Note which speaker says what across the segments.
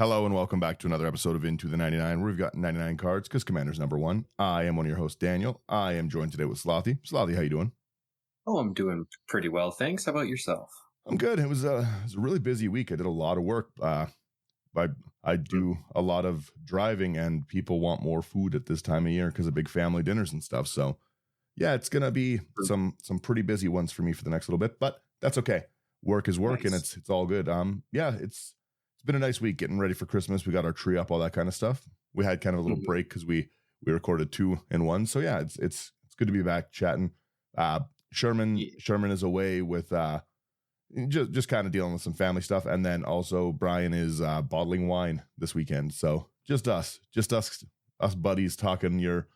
Speaker 1: Hello and welcome back to another episode of Into the 99, where we've got 99 cards because Commander's number one. I am one of your hosts, Daniel. I am joined today with Slothy. Slothy, how you doing?
Speaker 2: Oh, I'm doing pretty well, thanks. How about yourself?
Speaker 1: I'm good. It was a really busy week. I did a lot of work. I do a lot of driving, and people want more food at this time of year because of big family dinners and stuff. So, yeah, it's gonna be some pretty busy ones for me for the next little bit, but that's okay. Work is work,
Speaker 2: Nice.
Speaker 1: and it's all good. It's been a nice week getting ready for Christmas. We got our tree up, all that kind of stuff. We had kind of a little break because we recorded 2 in 1. So yeah, it's good to be back chatting. Sherman is away with just kind of dealing with some family stuff, and then also Brian is bottling wine this weekend. So just us buddies talking your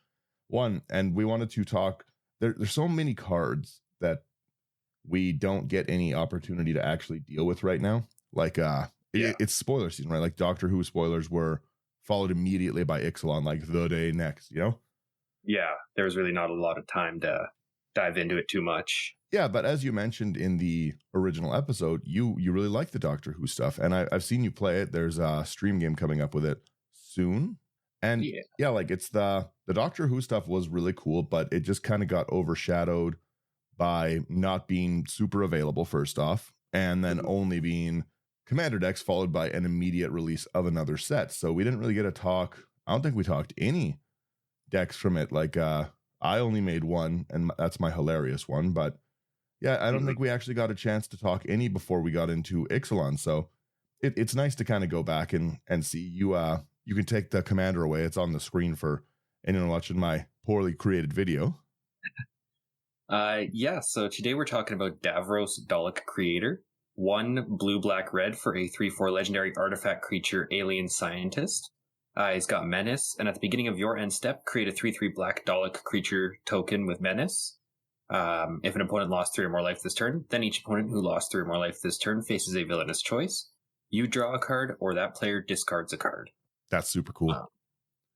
Speaker 1: one. And we wanted to talk. There's so many cards that we don't get any opportunity to actually deal with right now. Like it's spoiler season, right? Like Doctor Who spoilers were followed immediately by Ixalan, like the day next, you know?
Speaker 2: Yeah, there was really not a lot of time to dive into it too much.
Speaker 1: Yeah, but as you mentioned in the original episode, you really like the Doctor Who stuff, and I've seen you play it. There's a stream game coming up with it soon. And yeah, like it's the Doctor Who stuff was really cool, but it just kind of got overshadowed by not being super available, first off, and then only being Commander decks, followed by an immediate release of another set. So we didn't really get a talk. I don't think we talked any decks from it. Like I only made one, and that's my hilarious one. But yeah, I don't think we actually got a chance to talk any before we got into Ixalan. So it's nice to kind of go back and see you. You can take the Commander away. It's on the screen for anyone watching my poorly created video.
Speaker 2: So today we're talking about Davros, Dalek Creator. 1 blue, black, red for a 3/4 legendary artifact creature alien scientist. He's got Menace, and at the beginning of your end step, create a 3/3 black Dalek creature token with Menace. If an opponent lost 3 or more life this turn, then each opponent who lost 3 or more life this turn faces a villainous choice. You draw a card, or that player discards a card.
Speaker 1: That's super cool.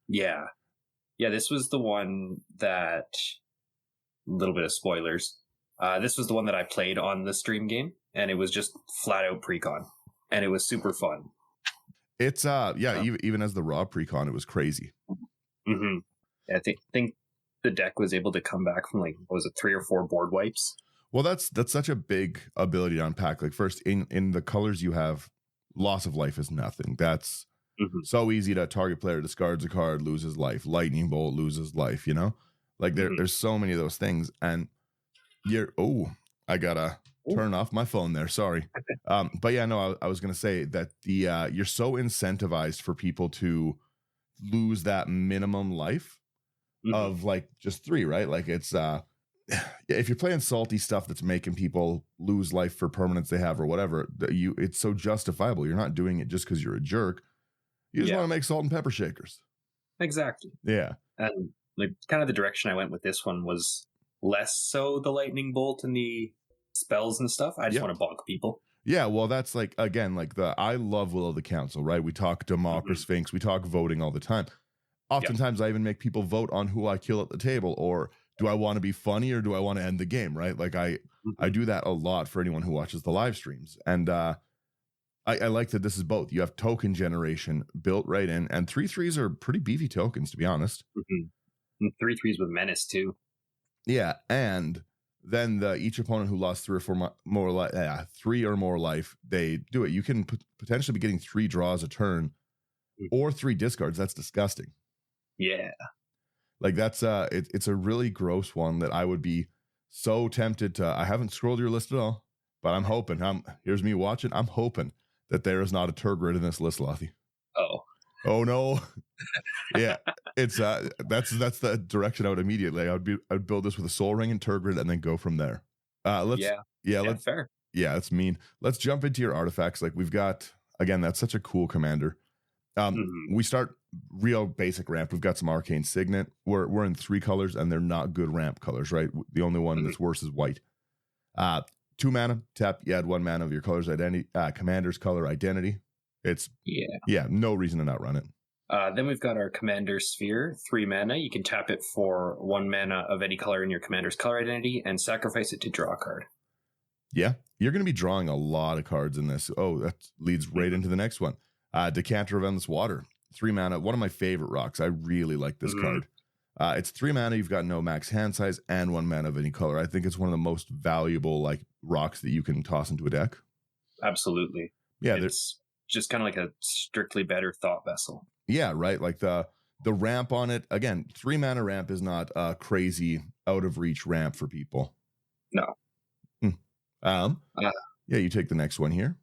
Speaker 2: Yeah, this was the one that... A little bit of spoilers. This was the one that I played on the stream game, and it was just flat out precon, and it was super fun.
Speaker 1: It's even as the raw precon, it was crazy.
Speaker 2: I think the deck was able to come back from 3 or 4 board wipes.
Speaker 1: Well, that's such a big ability to unpack. Like first in the colors you have, loss of life is nothing. That's so easy to target player discards a card, loses life. Lightning bolt loses life. You know, like there's so many of those things, and I gotta turn off my phone there. Sorry. But yeah, no, I was going to say that you're so incentivized for people to lose that minimum life of like just 3, right? Like it's, if you're playing salty stuff that's making people lose life for permanents they have or whatever, it's so justifiable. You're not doing it just because you're a jerk. You just want to make salt and pepper shakers.
Speaker 2: Exactly.
Speaker 1: Yeah.
Speaker 2: And like kind of the direction I went with this one was less so the lightning bolt and the spells and stuff. I just want to bonk people. Yeah,
Speaker 1: well, that's like, again, like I love Will of the Council, right? We talk Democracy Sphinx, we talk voting all the time. Oftentimes I even make people vote on who I kill at the table, or do I want to be funny or do I want to end the game, right? Like I do that a lot for anyone who watches the live streams. And I like that this is both. You have token generation built right in, and 3/3s are pretty beefy tokens, to be honest.
Speaker 2: And 3/3s with Menace too.
Speaker 1: Yeah, and then each opponent who lost 3 or more life, they do it. You can potentially be getting 3 draws a turn or 3 discards. That's disgusting.
Speaker 2: Yeah,
Speaker 1: like that's it's a really gross one that I would be so tempted to. I haven't scrolled your list at all, but I'm hoping. Here's me watching. I'm hoping that there is not a Turgid in this list, Slothy. Oh no. Yeah, it's that's the direction I would immediately. I'd build this with a Soul Ring and Turgid and then go from there. Let's
Speaker 2: fair.
Speaker 1: Yeah, that's mean. Let's jump into your artifacts. Like we've got, again, that's such a cool commander. We start real basic ramp. We've got some Arcane Signet. We're in 3 colors, and they're not good ramp colors, right? The only one that's worse is white. 2 mana, tap, you add 1 mana of your color's identity, commander's color identity. It's no reason to not run it.
Speaker 2: Then we've got our Commander Sphere, 3 mana. You can tap it for 1 mana of any color in your commander's color identity and sacrifice it to draw a card.
Speaker 1: Yeah, you're going to be drawing a lot of cards in this. Oh, that leads right into the next one. Decanter of Endless Water, 3 mana, one of my favorite rocks. I really like this card. It's 3 mana, you've got no max hand size, and 1 mana of any color. I think it's one of the most valuable like rocks that you can toss into a deck.
Speaker 2: Absolutely.
Speaker 1: Yeah,
Speaker 2: it's just kind of like a strictly better thought vessel.
Speaker 1: Yeah, right. Like the ramp on it, again, 3 mana ramp is not a crazy out of reach ramp for people.
Speaker 2: No.
Speaker 1: Yeah, you take the next one here.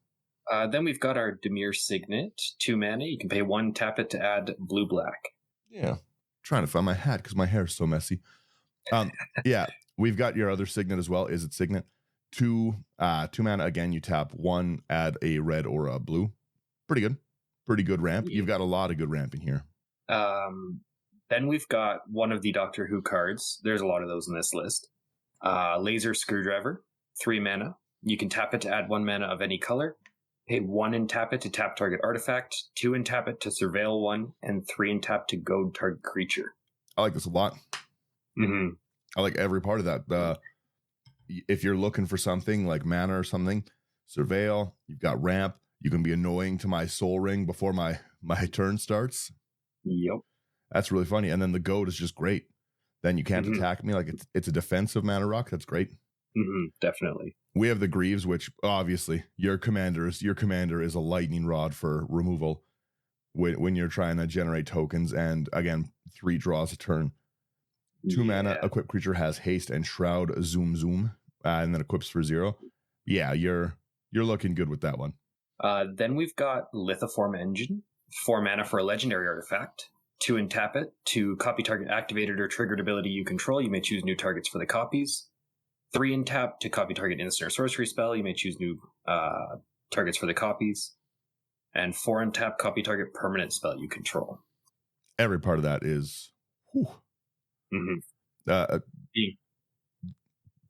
Speaker 2: Then we've got our Dimir Signet, 2 mana. You can pay 1, tap it to add blue-black.
Speaker 1: Yeah. Trying to find my hat because my hair is so messy. Yeah, we've got your other Signet as well. Is it Signet? 2 mana. Again, you tap 1, add a red or a blue. Pretty good ramp. You've got a lot of good ramping here.
Speaker 2: Then we've got one of the Doctor Who cards. There's a lot of those in this list. Laser Screwdriver, 3 mana. You can tap it to add 1 mana of any color. Pay 1 and tap it to tap target artifact, 2 and tap it to surveil 1, and 3 and tap to goad target creature.
Speaker 1: I like this a lot. I like every part of that. If you're looking for something like mana or something, surveil, you've got ramp. You can be annoying to my soul ring before my turn starts.
Speaker 2: Yep.
Speaker 1: That's really funny. And then the goad is just great. Then you can't attack me. Like it's a defensive mana rock. That's great.
Speaker 2: Definitely.
Speaker 1: We have the Greaves, which obviously your commander is a lightning rod for removal when you're trying to generate tokens. And again, 3 draws a turn. 2 mana, equipped creature has haste and shroud, zoom, and then equips for 0. Yeah, you're looking good with that one.
Speaker 2: Then we've got Lithoform Engine, 4 mana for a legendary artifact. 2 and tap it to copy target activated or triggered ability you control. You may choose new targets for the copies. 3 and tap to copy target instant or sorcery spell. You may choose new targets for the copies. And 4 and tap, copy target permanent spell you control.
Speaker 1: Every part of that is...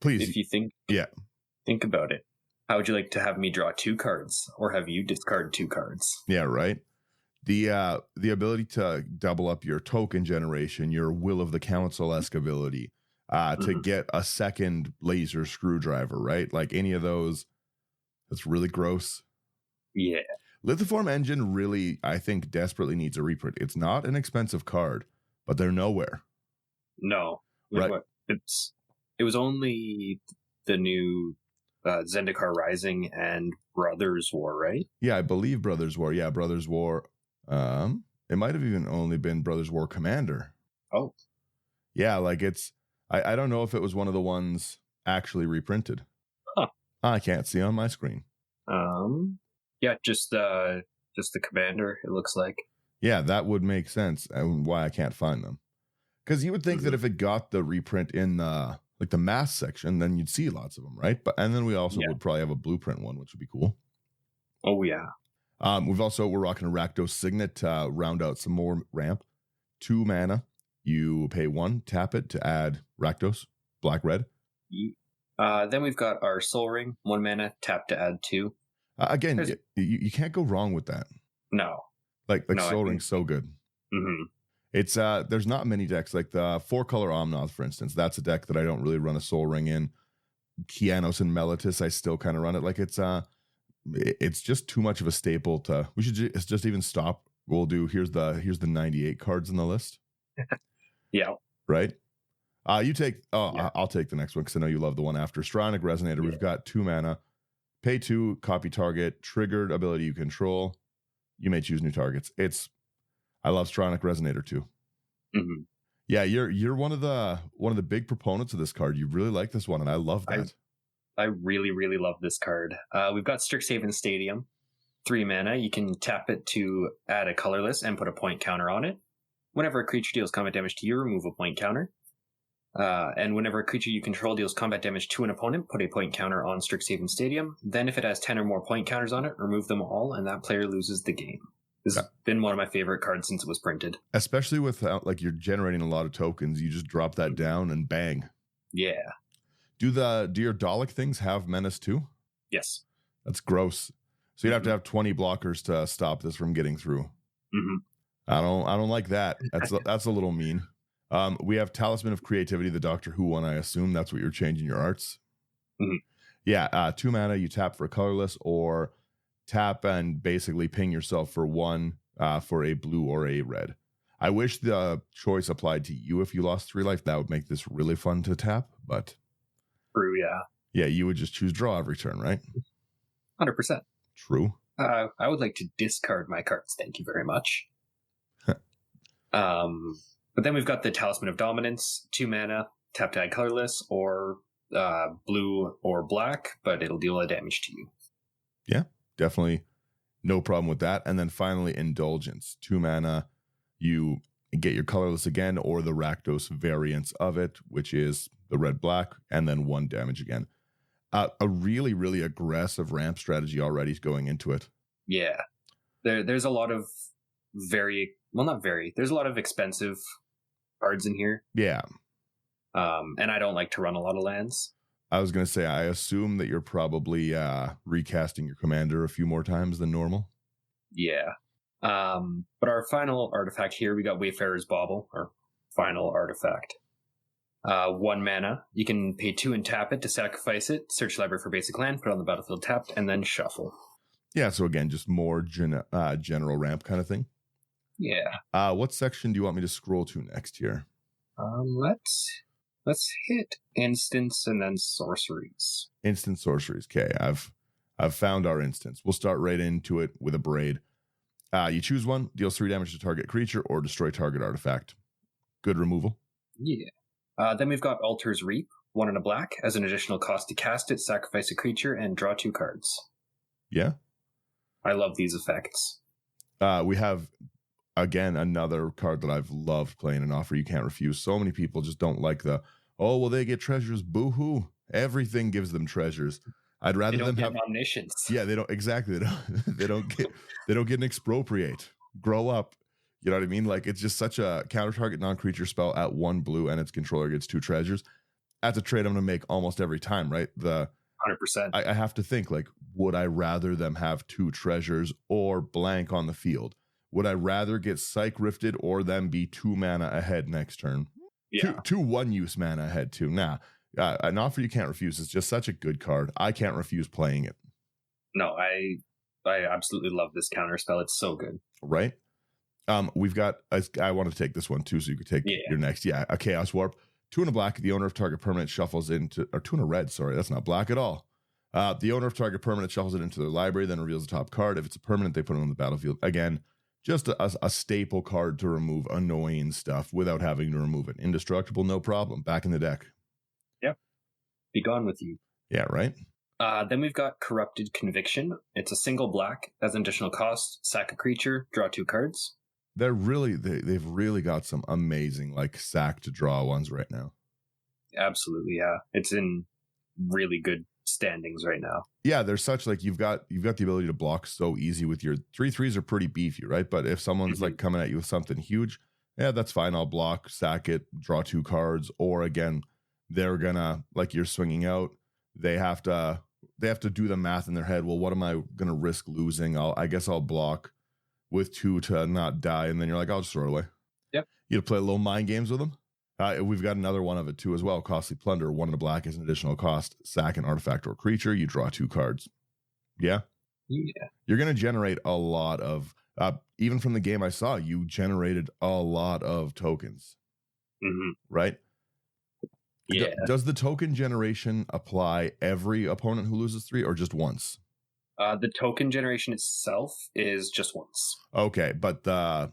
Speaker 1: please.
Speaker 2: If you think about it. How would you like to have me draw 2 cards, or have you discard 2 cards?
Speaker 1: Yeah, right. The ability to double up your token generation, your Will of the Council-esque ability, to get a second laser screwdriver, right? Like any of those, that's really gross.
Speaker 2: Yeah.
Speaker 1: Lithoform Engine really, I think, desperately needs a reprint. It's not an expensive card, but they're nowhere.
Speaker 2: No.
Speaker 1: Right.
Speaker 2: It was only the new Zendikar Rising and Brothers War, right?
Speaker 1: Yeah, I believe Brothers War. Yeah, Brothers War. It might have even only been Brothers War Commander.
Speaker 2: Oh.
Speaker 1: Yeah, like it's... I don't know if it was one of the ones actually reprinted.
Speaker 2: Huh.
Speaker 1: I can't see on my screen.
Speaker 2: Yeah, just the Commander, it looks like.
Speaker 1: Yeah, that would make sense and why I can't find them. Because you would think that if it got the reprint in the mass section, then you'd see lots of them, right? And then we also would probably have a blueprint one, which would be cool.
Speaker 2: Oh yeah.
Speaker 1: We're rocking a Rakdos Signet to round out some more ramp. 2 mana. You pay 1, tap it to add Rakdos, black-red.
Speaker 2: Then we've got our Soul Ring, 1 mana, tap to add 2.
Speaker 1: Again, you can't go wrong with that.
Speaker 2: No.
Speaker 1: Like Soul Ring's so good. It's there's not many decks like the 4-color Omnath, for instance. That's a deck that I don't really run a Soul Ring in. Kianos and Melitus, I still kind of run it. Like it's just too much of a staple to. We should just even stop. We'll do here's the 98 cards in the list.
Speaker 2: Yeah.
Speaker 1: Right. You take. I'll take the next one because I know you love the one after. Stronic Resonator. We've got 2 mana. Pay 2, copy target, triggered ability you control. You may choose new targets. I love Stronic Resonator too. Yeah, you're one of the big proponents of this card. You really like this one, and I love that.
Speaker 2: I really, really love this card. We've got Strixhaven Stadium, 3 mana. You can tap it to add a colorless and put a point counter on it. Whenever a creature deals combat damage to you, remove a point counter. And whenever a creature you control deals combat damage to an opponent, put a point counter on Strixhaven Stadium. Then if it has 10 or more point counters on it, remove them all, and that player loses the game. This has been one of my favorite cards since it was printed.
Speaker 1: Especially with like you're generating a lot of tokens, you just drop that down and bang.
Speaker 2: Yeah.
Speaker 1: Do your Dalek things have menace too?
Speaker 2: Yes.
Speaker 1: That's gross. So you'd have to have 20 blockers to stop this from getting through. I don't like that. That's a little mean. We have Talisman of Creativity, the Doctor Who one. I assume that's what you're changing your arts. Yeah. 2 mana, you tap for a colorless, or tap and basically ping yourself for 1 for a blue or a red. I wish the choice applied to you if you lost 3 life. That would make this really fun to tap, but...
Speaker 2: True, yeah.
Speaker 1: Yeah, you would just choose draw every turn, right?
Speaker 2: 100%.
Speaker 1: True.
Speaker 2: I would like to discard my cards, thank you very much. But then we've got the Talisman of Dominance, 2 mana, tap to add colorless, or blue or black, but it'll deal a damage to you.
Speaker 1: Yeah, definitely no problem with that. And then finally, Indulgence, 2 mana, you get your colorless again, or the Rakdos variants of it, which is the red-black, and then 1 damage again. A really, really aggressive ramp strategy already going into it.
Speaker 2: Yeah. There's a lot of there's a lot of expensive cards in here.
Speaker 1: Yeah.
Speaker 2: And I don't like to run a lot of lands.
Speaker 1: I was going to say, I assume that you're probably recasting your commander a few more times than normal.
Speaker 2: Yeah. But our final artifact here, we got Wayfarer's Bauble, our final artifact. 1 mana. You can pay 2 and tap it to sacrifice it, search library for basic land, put it on the battlefield tapped, and then shuffle. Yeah,
Speaker 1: so again, just more general ramp kind of thing.
Speaker 2: Yeah.
Speaker 1: What section do you want me to scroll to next here?
Speaker 2: Let's hit instants and then sorceries.
Speaker 1: Instant sorceries. Okay, I've found our instance. We'll start right into it with a braid. You choose one, deals 3 damage to target creature or destroy target artifact. Good removal.
Speaker 2: Yeah. Then we've got Altar's Reap, 1 and a black. As an additional cost to cast it, sacrifice a creature and draw 2 cards.
Speaker 1: Yeah.
Speaker 2: I love these effects.
Speaker 1: We have, again, another card that I've loved playing, an offer you can't refuse. So many people just don't like the, oh, well, they get treasures. Boo-hoo. Everything gives them treasures. I'd rather them have
Speaker 2: omniscience.
Speaker 1: Yeah, they don't exactly. They don't get an expropriate. Grow up. You know what I mean? Like, it's just such a counter target non-creature spell at 1 blue and its controller gets 2 treasures. That's a trade I'm going to make almost every time, right?
Speaker 2: 100%.
Speaker 1: I have to think, like, would I rather them have 2 treasures or blank on the field? Would I rather get Psych Rifted or them be 2 mana ahead next turn?
Speaker 2: Yeah.
Speaker 1: 2 1-use mana ahead too. Nah. An offer you can't refuse is just such a good card. I can't refuse playing it.
Speaker 2: No, I absolutely love this counter spell. It's so good.
Speaker 1: Right? We've got, I want to take this one too, so you could take your next. Yeah, a Chaos Warp. 2 and a black, the owner of target permanent shuffles into, or 2 and a red, sorry, that's not black at all. The owner of target permanent shuffles it into their library, then reveals the top card. If it's a permanent, they put it on the battlefield. Again, just a staple card to remove annoying stuff without having to remove it. Indestructible, no problem. Back in the deck.
Speaker 2: Yep. Be gone with you.
Speaker 1: Yeah, right?
Speaker 2: Then we've got Corrupted Conviction. It's a single black, as an additional cost, sack a creature, draw 2 cards.
Speaker 1: They've really got some amazing, like, sack to draw ones right now.
Speaker 2: Absolutely, yeah. It's in really good standings right now.
Speaker 1: Yeah, there's such, like, you've got the ability to block so easy with your 3/3s are pretty beefy, right? But if someone's like coming at you with something huge, yeah, that's fine. I'll block, sack it, draw 2 cards, or again, they're gonna, like, you're swinging out. They have to do the math in their head. Well, what am I gonna risk losing? I guess I'll block with 2 to not die, and then you're like, I'll just throw it away.
Speaker 2: Yep.
Speaker 1: You play little mind games with them. We've got another one of it too as well. Costly Plunder, 1 and a black is an additional cost. Sack an artifact or creature. You draw 2 cards. Yeah.
Speaker 2: Yeah.
Speaker 1: You're going to generate a lot of, even from the game I saw, you generated a lot of tokens.
Speaker 2: Mm-hmm.
Speaker 1: Right?
Speaker 2: Yeah.
Speaker 1: Does the token generation apply every opponent who loses 3 or just once?
Speaker 2: The token generation itself is just once.
Speaker 1: Okay, but the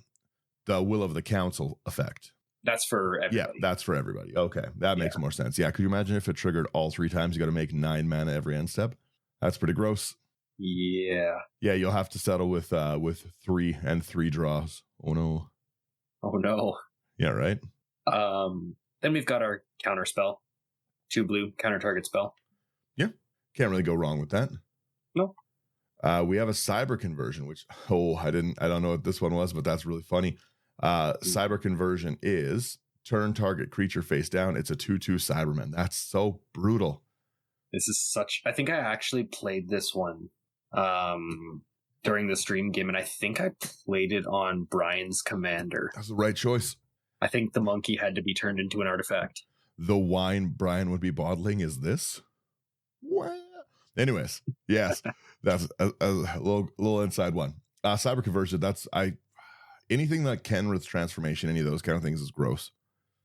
Speaker 1: Will of the Council effect.
Speaker 2: That's for everybody.
Speaker 1: Yeah, that's for everybody. Okay, that makes more sense. Yeah, could you imagine if it triggered all 3 times? You got to make 9 mana every end step. That's pretty gross.
Speaker 2: Yeah.
Speaker 1: Yeah, you'll have to settle with 3 and 3 draws. Oh no.
Speaker 2: Oh no.
Speaker 1: Yeah, right.
Speaker 2: Then we've got our counter spell, 2 blue counter target spell.
Speaker 1: Yeah, can't really go wrong with that.
Speaker 2: No.
Speaker 1: We have a cyber conversion, which I don't know what this one was, but that's really funny. Cyber conversion is turn target creature face down. It's a 2/2 Cyberman. That's so brutal.
Speaker 2: This is I think I actually played this one during the stream game, and I think I played it on Brian's commander.
Speaker 1: That's the right choice.
Speaker 2: I think the monkey had to be turned into an artifact.
Speaker 1: The wine Brian would be bottling is this? Well, Anyways, yes, that's a little inside one. Cyber conversion. That's anything that can with transformation, any of those kind of things is gross.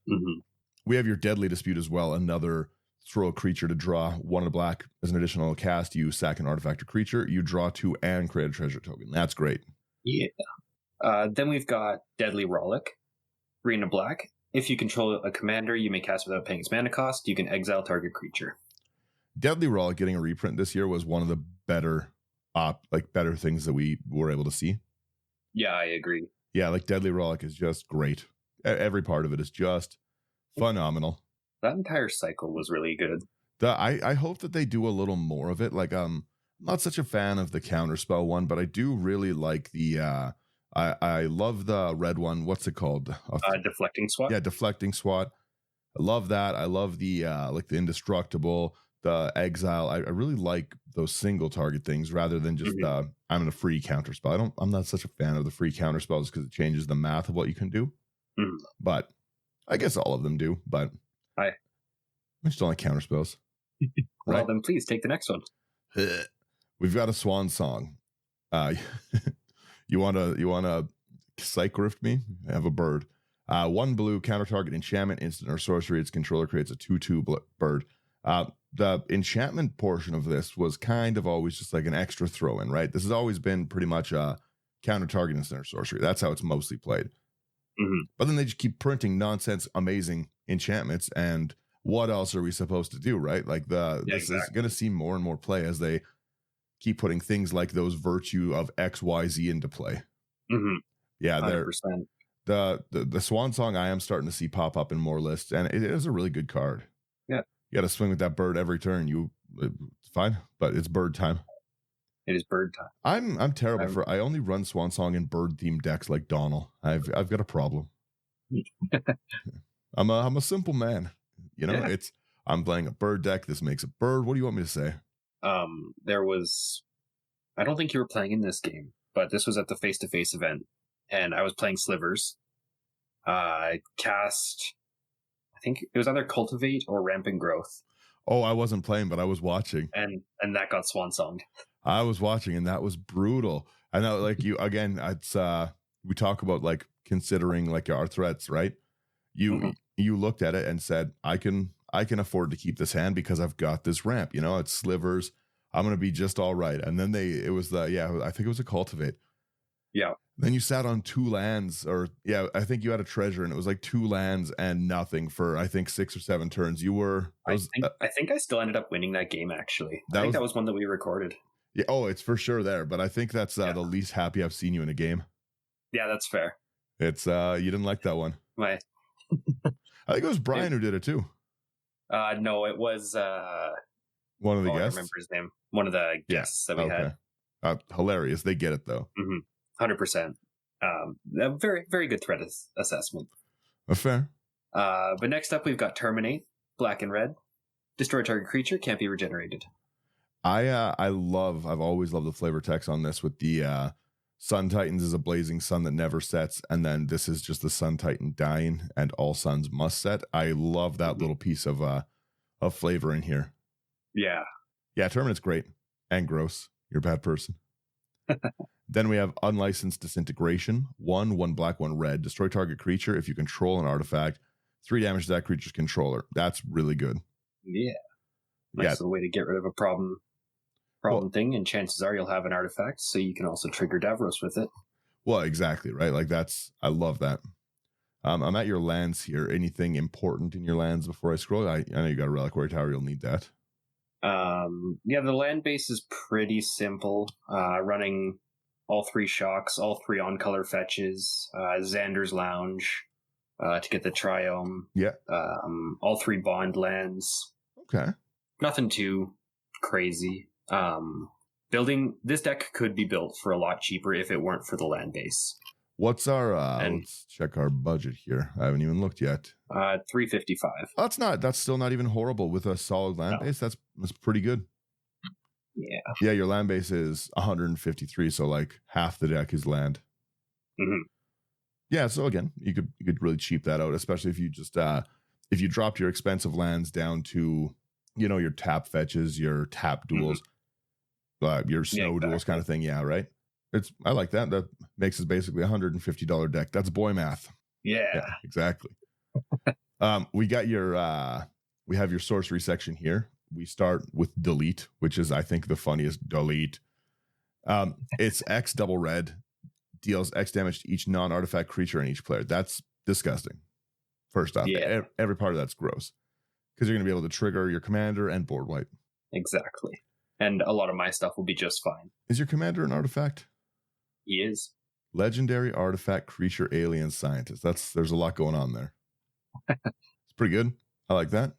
Speaker 2: Mm-hmm.
Speaker 1: We have your deadly dispute as well. Another throw a creature to draw 1 of the black as an additional cast. You sack an artifact or creature. You draw 2 and create a treasure token. That's great.
Speaker 2: Yeah. Then we've got Deadly Rollick, 3 and a black. If you control a commander, you may cast without paying its mana cost. You can exile target creature.
Speaker 1: Deadly Rollick getting a reprint this year was one of the better things that we were able to see.
Speaker 2: Yeah, I agree.
Speaker 1: Yeah, like Deadly Rollick is just great. Every part of it is just phenomenal.
Speaker 2: That entire cycle was really good.
Speaker 1: I hope that they do a little more of it. Like, I'm not such a fan of the counterspell one, but I do really like the I love the red one. What's it called?
Speaker 2: Deflecting Swat.
Speaker 1: Yeah, Deflecting Swat. I love that. I love the like the Indestructible, the Exile. I really like those single target things rather than just I'm in a free counterspell. I'm not such a fan of the free counterspells because it changes the math of what you can do.
Speaker 2: Mm-hmm.
Speaker 1: But I guess all of them do. But I just don't like counterspells.
Speaker 2: Well,
Speaker 1: right?
Speaker 2: then please take the next one.
Speaker 1: We've got a swan song. You wanna psych rift me? I have a bird. 1 blue, counter target enchantment, instant or sorcery. Its controller creates a 2/2 bird. The enchantment portion of this was kind of always just like an extra throw in, right? This has always been pretty much a counter target instant or sorcery. That's how it's mostly played.
Speaker 2: Mm-hmm.
Speaker 1: But then they just keep printing nonsense, amazing enchantments, and what else are we supposed to do, right? Like this is going to see more and more play as they keep putting things like those virtue of XYZ into play.
Speaker 2: Mm-hmm.
Speaker 1: Yeah,
Speaker 2: 100%.
Speaker 1: The Swan Song I am starting to see pop up in more lists, and it is a really good card.
Speaker 2: Yeah,
Speaker 1: you got to swing with that bird every turn. It's fine, but it's bird time.
Speaker 2: It is bird time.
Speaker 1: I'm terrible I only run Swan Song in bird themed decks like Donald. I've got a problem. I'm a simple man. You know, I'm playing a bird deck. This makes a bird. What do you want me to say?
Speaker 2: I don't think you were playing in this game, but this was at the face-to-face event, and I was playing Slivers. I cast, I think it was either Cultivate or Rampant Growth.
Speaker 1: Oh, I wasn't playing, but I was watching.
Speaker 2: And that got swan songed.
Speaker 1: I was watching, and that was brutal. I know, like you again. It's we talk about like considering like our threats, right? You looked at it and said, I can afford to keep this hand because I've got this ramp. You know, it's Slivers. I'm gonna be just all right. And then I think it was a Cultivate.
Speaker 2: Yeah.
Speaker 1: Then you sat on 2 lands, I think you had a treasure, and it was like 2 lands and nothing for I think 6 or 7 turns. I
Speaker 2: think I still ended up winning that game. Actually, I think that was one that we recorded.
Speaker 1: Yeah. Oh, it's for sure there, but I think that's the least happy I've seen you in a game.
Speaker 2: Yeah, that's fair.
Speaker 1: It's you didn't like that one.
Speaker 2: Why?
Speaker 1: I think it was Brian who did it too.
Speaker 2: No, it was
Speaker 1: one of the guests.
Speaker 2: I remember his name. One of the guests that we had.
Speaker 1: Hilarious. They get it though.
Speaker 2: 100%. A very, very good threat assessment.
Speaker 1: Fair.
Speaker 2: But next up, we've got Terminate, black and red. Destroy target creature, can't be regenerated.
Speaker 1: I've always loved the flavor text on this with the Sun Titans is a blazing sun that never sets, and then this is just the Sun Titan dying, and all suns must set. I love that little piece of flavor in here.
Speaker 2: Yeah.
Speaker 1: Yeah, Terminate's great. And gross. You're a bad person. Then we have Unlicensed Disintegration. 1 black, 1 red. Destroy target creature. If you control an artifact, 3 damage to that creature's controller. That's really good.
Speaker 2: Yeah. Nice little way to get rid of a problem thing, and chances are you'll have an artifact, so you can also trigger Davros with it.
Speaker 1: Well, exactly, right? Like I love that. I'm at your lands here. Anything important in your lands before I scroll? I know you got a Reliquary Tower. You'll need that.
Speaker 2: The land base is pretty simple. Running all 3 shocks, all 3 on-color fetches, Xander's Lounge to get the Triome.
Speaker 1: Yeah.
Speaker 2: All 3 bond lands.
Speaker 1: Okay.
Speaker 2: Nothing too crazy. Building this deck could be built for a lot cheaper if it weren't for the land base.
Speaker 1: What's our let's check our budget here. I haven't even looked yet.
Speaker 2: $355.
Speaker 1: That's still not even horrible with a solid land base. That's pretty good.
Speaker 2: Yeah.
Speaker 1: Yeah, your land base is 153, so like half the deck is land.
Speaker 2: Mm-hmm.
Speaker 1: Yeah, so again, you could really cheap that out, especially if you just if you dropped your expensive lands down to, your tap fetches, your tap duels. your snow duels kind of thing. Yeah, right. I like that. That makes it basically $150 deck. That's boy math.
Speaker 2: Yeah,
Speaker 1: exactly. We got we have your sorcery section here. We start with delete, which is, I think, the funniest delete. It's X double red, deals X damage to each non-artifact creature and each player. That's disgusting. First off, every part of that's gross because you're going to be able to trigger your commander and board wipe.
Speaker 2: Exactly. And a lot of my stuff will be just fine.
Speaker 1: Is your commander an artifact?
Speaker 2: He is.
Speaker 1: Legendary artifact creature alien scientist. There's a lot going on there. It's pretty good. I like that.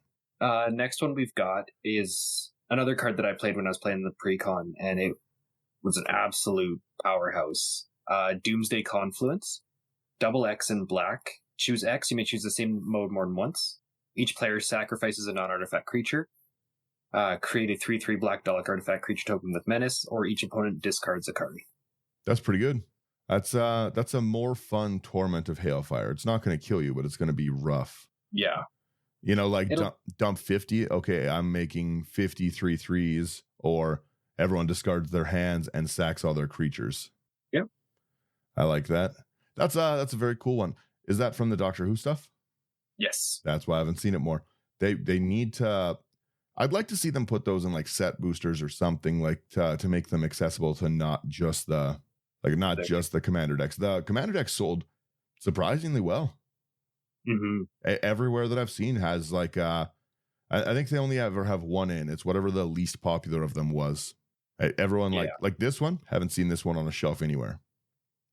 Speaker 2: Next one we've got is another card that I played when I was playing the precon, and it was an absolute powerhouse. Doomsday Confluence. Double X in black. Choose X. You may choose the same mode more than once. Each player sacrifices a non-artifact creature. Create a 3/3 black Dalek artifact creature token with menace, or each opponent discards a card.
Speaker 1: That's pretty good. That's a more fun Torment of Hailfire. It's not going to kill you, but it's going to be rough.
Speaker 2: Yeah.
Speaker 1: You know, like dump 50. Okay, I'm making 53 3s, or everyone discards their hands and sacks all their creatures.
Speaker 2: Yep.
Speaker 1: I like that. That's a very cool one. Is that from the Doctor Who stuff?
Speaker 2: Yes.
Speaker 1: That's why I haven't seen it more. They need to. I'd like to see them put those in like set boosters or something, like to make them accessible to not just the commander decks. The commander deck sold surprisingly well.
Speaker 2: Mm-hmm.
Speaker 1: Everywhere that I've seen has like I think they only ever have one in. It's whatever the least popular of them was. Everyone like this one. Haven't seen this one on a shelf anywhere.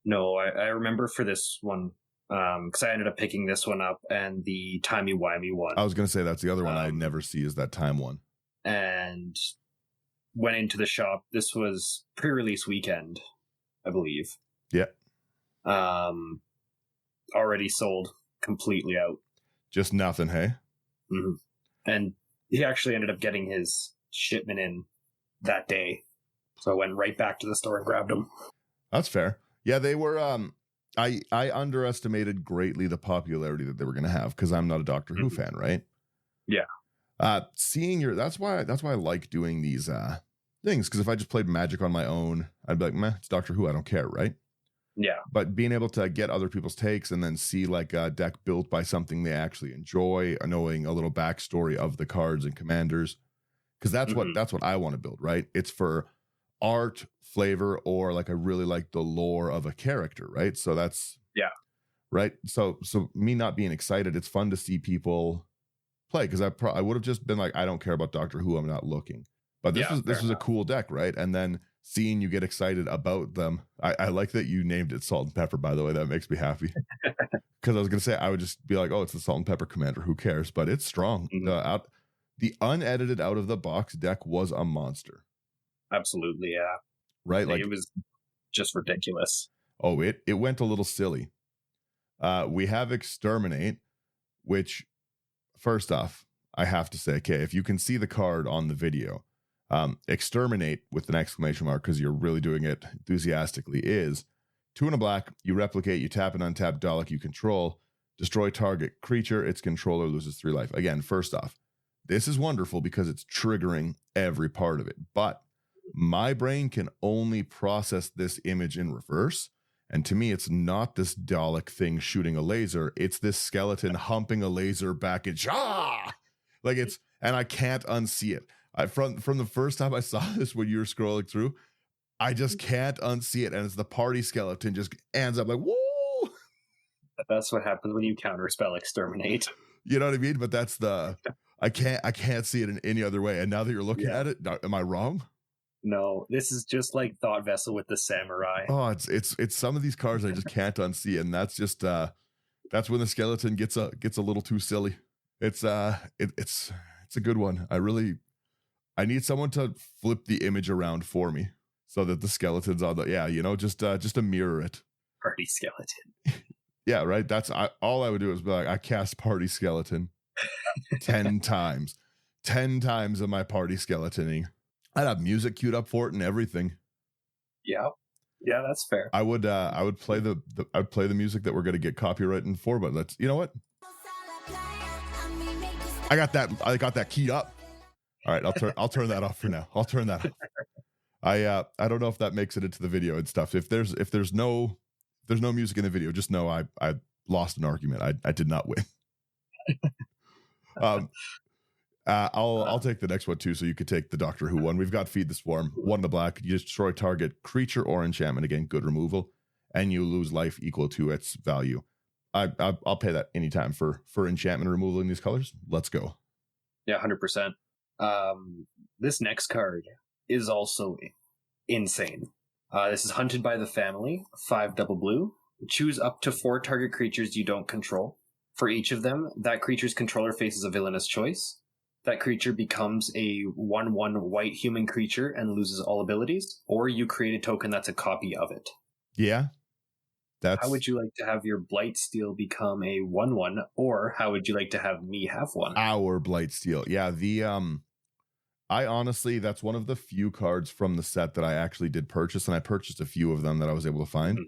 Speaker 2: No, I remember for this one because I ended up picking this one up and the timey-wimey one.
Speaker 1: I was going to say that's the other one I never see is that time one.
Speaker 2: And went into the shop. This was pre-release weekend, I believe.
Speaker 1: Yeah.
Speaker 2: Already sold, completely out.
Speaker 1: Just nothing, hey?
Speaker 2: Mm-hmm. And he actually ended up getting his shipment in that day. So I went right back to the store and grabbed them. That's
Speaker 1: fair. Yeah, they were... I underestimated greatly the popularity that they were going to have because I'm not a Doctor Who fan, right?
Speaker 2: Yeah.
Speaker 1: Seeing that's why I like doing these things, because if I just played Magic on my own, I'd be like, meh, it's Doctor Who, I don't care, right?
Speaker 2: Yeah.
Speaker 1: But being able to get other people's takes and then see like a deck built by something they actually enjoy, knowing a little backstory of the cards and commanders, because that's what I want to build, right? It's for art, flavor, or like I really like the lore of a character, right? So that's right. So me not being excited, it's fun to see people play, because I would have just been like, I don't care about Doctor Who, I'm not looking. But this was a cool deck, right? And then seeing you get excited about them, I like that you named it Salt and Pepper, by the way. That makes me happy. Because I was gonna say I would just be like, oh, it's the Salt and Pepper Commander, who cares? But it's strong.
Speaker 2: Mm-hmm.
Speaker 1: The unedited out of the box deck was a monster.
Speaker 2: Absolutely, yeah.
Speaker 1: Right? Like,
Speaker 2: it was just ridiculous.
Speaker 1: Oh, it went a little silly. We have Exterminate, which, first off, I have to say, okay, if you can see the card on the video, Exterminate with an exclamation mark, because you're really doing it enthusiastically, is 2 and a black, you replicate, you tap an untapped Dalek you control, destroy target creature, its controller loses 3 life. Again, first off, this is wonderful because it's triggering every part of it, but my brain can only process this image in reverse. And to me, it's not this Dalek thing shooting a laser. It's this skeleton humping a laser back and like it's, and I can't unsee it. From the first time I saw this when you were scrolling through, I just can't unsee it. And it's the party skeleton just ends up like, whoa.
Speaker 2: That's what happens when you counterspell Exterminate.
Speaker 1: You know what I mean? But that's I can't see it in any other way. And now that you're looking at it, am I wrong?
Speaker 2: No, this is just like Thought Vessel with the Samurai.
Speaker 1: Oh, it's some of these cards I just can't unsee, and that's just that's when the skeleton gets a little too silly. It's a good one. I need someone to flip the image around for me so that the skeleton's on just to mirror it.
Speaker 2: Party skeleton.
Speaker 1: Yeah, right. That's all I would do is be like, I cast party skeleton 10 times. 10 times of my party skeletoning. I'd have music queued up for it and everything.
Speaker 2: Yeah, that's fair.
Speaker 1: I would play I'd play the music that we're going to get copyrighted for, but you know what? I got that keyed up. All right, I'll turn that off for now. I'll turn that off. I don't know if that makes it into the video and stuff. If there's no music in the video, just know I lost an argument. I did not win. I'll take the next one too, so you could take the Doctor Who one. We've got Feed the Swarm, 1 to black. You destroy target creature or enchantment, again, good removal, and you lose life equal to its value. I'll pay that anytime for enchantment removal in these colors. Let's go.
Speaker 2: Yeah, 100%. This next card is also insane. This is Hunted by the Family, 5 double blue. Choose up to 4 target creatures you don't control. For each of them, that creature's controller faces a villainous choice. That creature becomes a 1/1 white human creature and loses all abilities, or you create a token that's a copy of it.
Speaker 1: Yeah.
Speaker 2: How would you like to have your Blightsteel become a 1/1, or how would you like to have me have one?
Speaker 1: Our Blightsteel. Yeah, I honestly, that's one of the few cards from the set that I actually did purchase, and I purchased a few of them that I was able to find. Mm-hmm.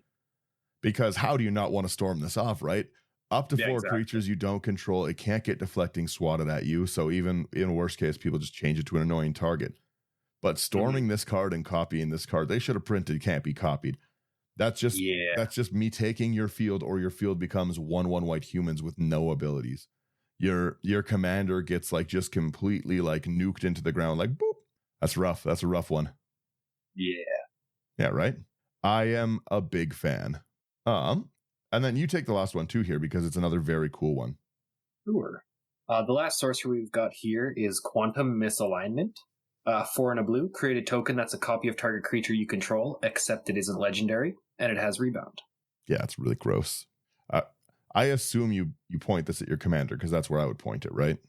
Speaker 1: Because how do you not want to storm this off, right? Up to 4 creatures you don't control, it can't get deflecting swatted at you, so even in worst case, people just change it to an annoying target. But storming this card and copying this card, they should have printed can't be copied. That's just me taking your field, or your field becomes 1/1 white humans with no abilities. Your commander gets like just completely like nuked into the ground, like boop. That's rough. That's a rough one. Yeah, right? I am a big fan. And then you take the last one too here, because it's another very cool one.
Speaker 2: Sure. The last sorcery we've got here is Quantum Misalignment. 4 and a blue. Create a token that's a copy of target creature you control, except it isn't legendary, and it has rebound.
Speaker 1: Yeah, it's really gross. I assume you point this at your commander, because that's where I would point it, right?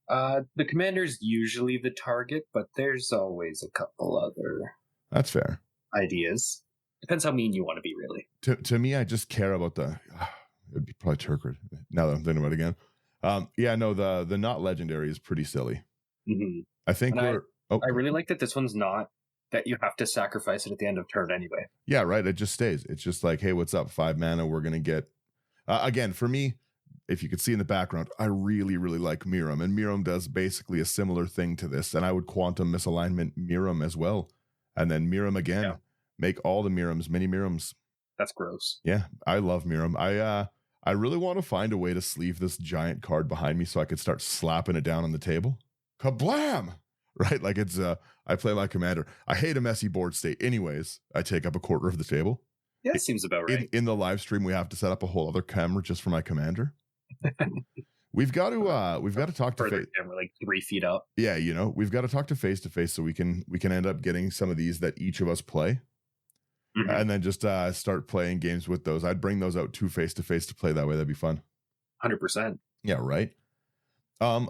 Speaker 2: The commander's usually the target, but there's always a couple other...
Speaker 1: That's fair.
Speaker 2: ...ideas. Depends how mean you want to be, really.
Speaker 1: To me, I just care about the... it would be probably Turkard, now that I'm thinking about it again. The not legendary is pretty silly.
Speaker 2: Mm-hmm.
Speaker 1: I think
Speaker 2: I really like that this one's not that you have to sacrifice it at the end of turn anyway.
Speaker 1: Yeah, right. It just stays. It's just like, hey, what's up? 5 mana. We're going to get... again, for me, if you could see in the background, I really, really like Miram. And Miram does basically a similar thing to this. And I would Quantum Misalignment Miram as well. And then Miram again. Yeah. Make all the Mirams, mini Mirams.
Speaker 2: That's gross.
Speaker 1: Yeah, I love Miram. I really want to find a way to sleeve this giant card behind me so I could start slapping it down on the table. Kablam! Right? Like it's, I play my commander. I hate a messy board state. Anyways, I take up a quarter of the table.
Speaker 2: Yeah, it seems about right.
Speaker 1: In the live stream, we have to set up a whole other camera just for my commander. We've got to talk to
Speaker 2: Face. Camera, like 3 feet up.
Speaker 1: Yeah, we've got to talk to face so we can end up getting some of these that each of us play. Mm-hmm. And then just start playing games with those. I'd bring those out to face to play that way. That'd be fun.
Speaker 2: 100%.
Speaker 1: Yeah, right.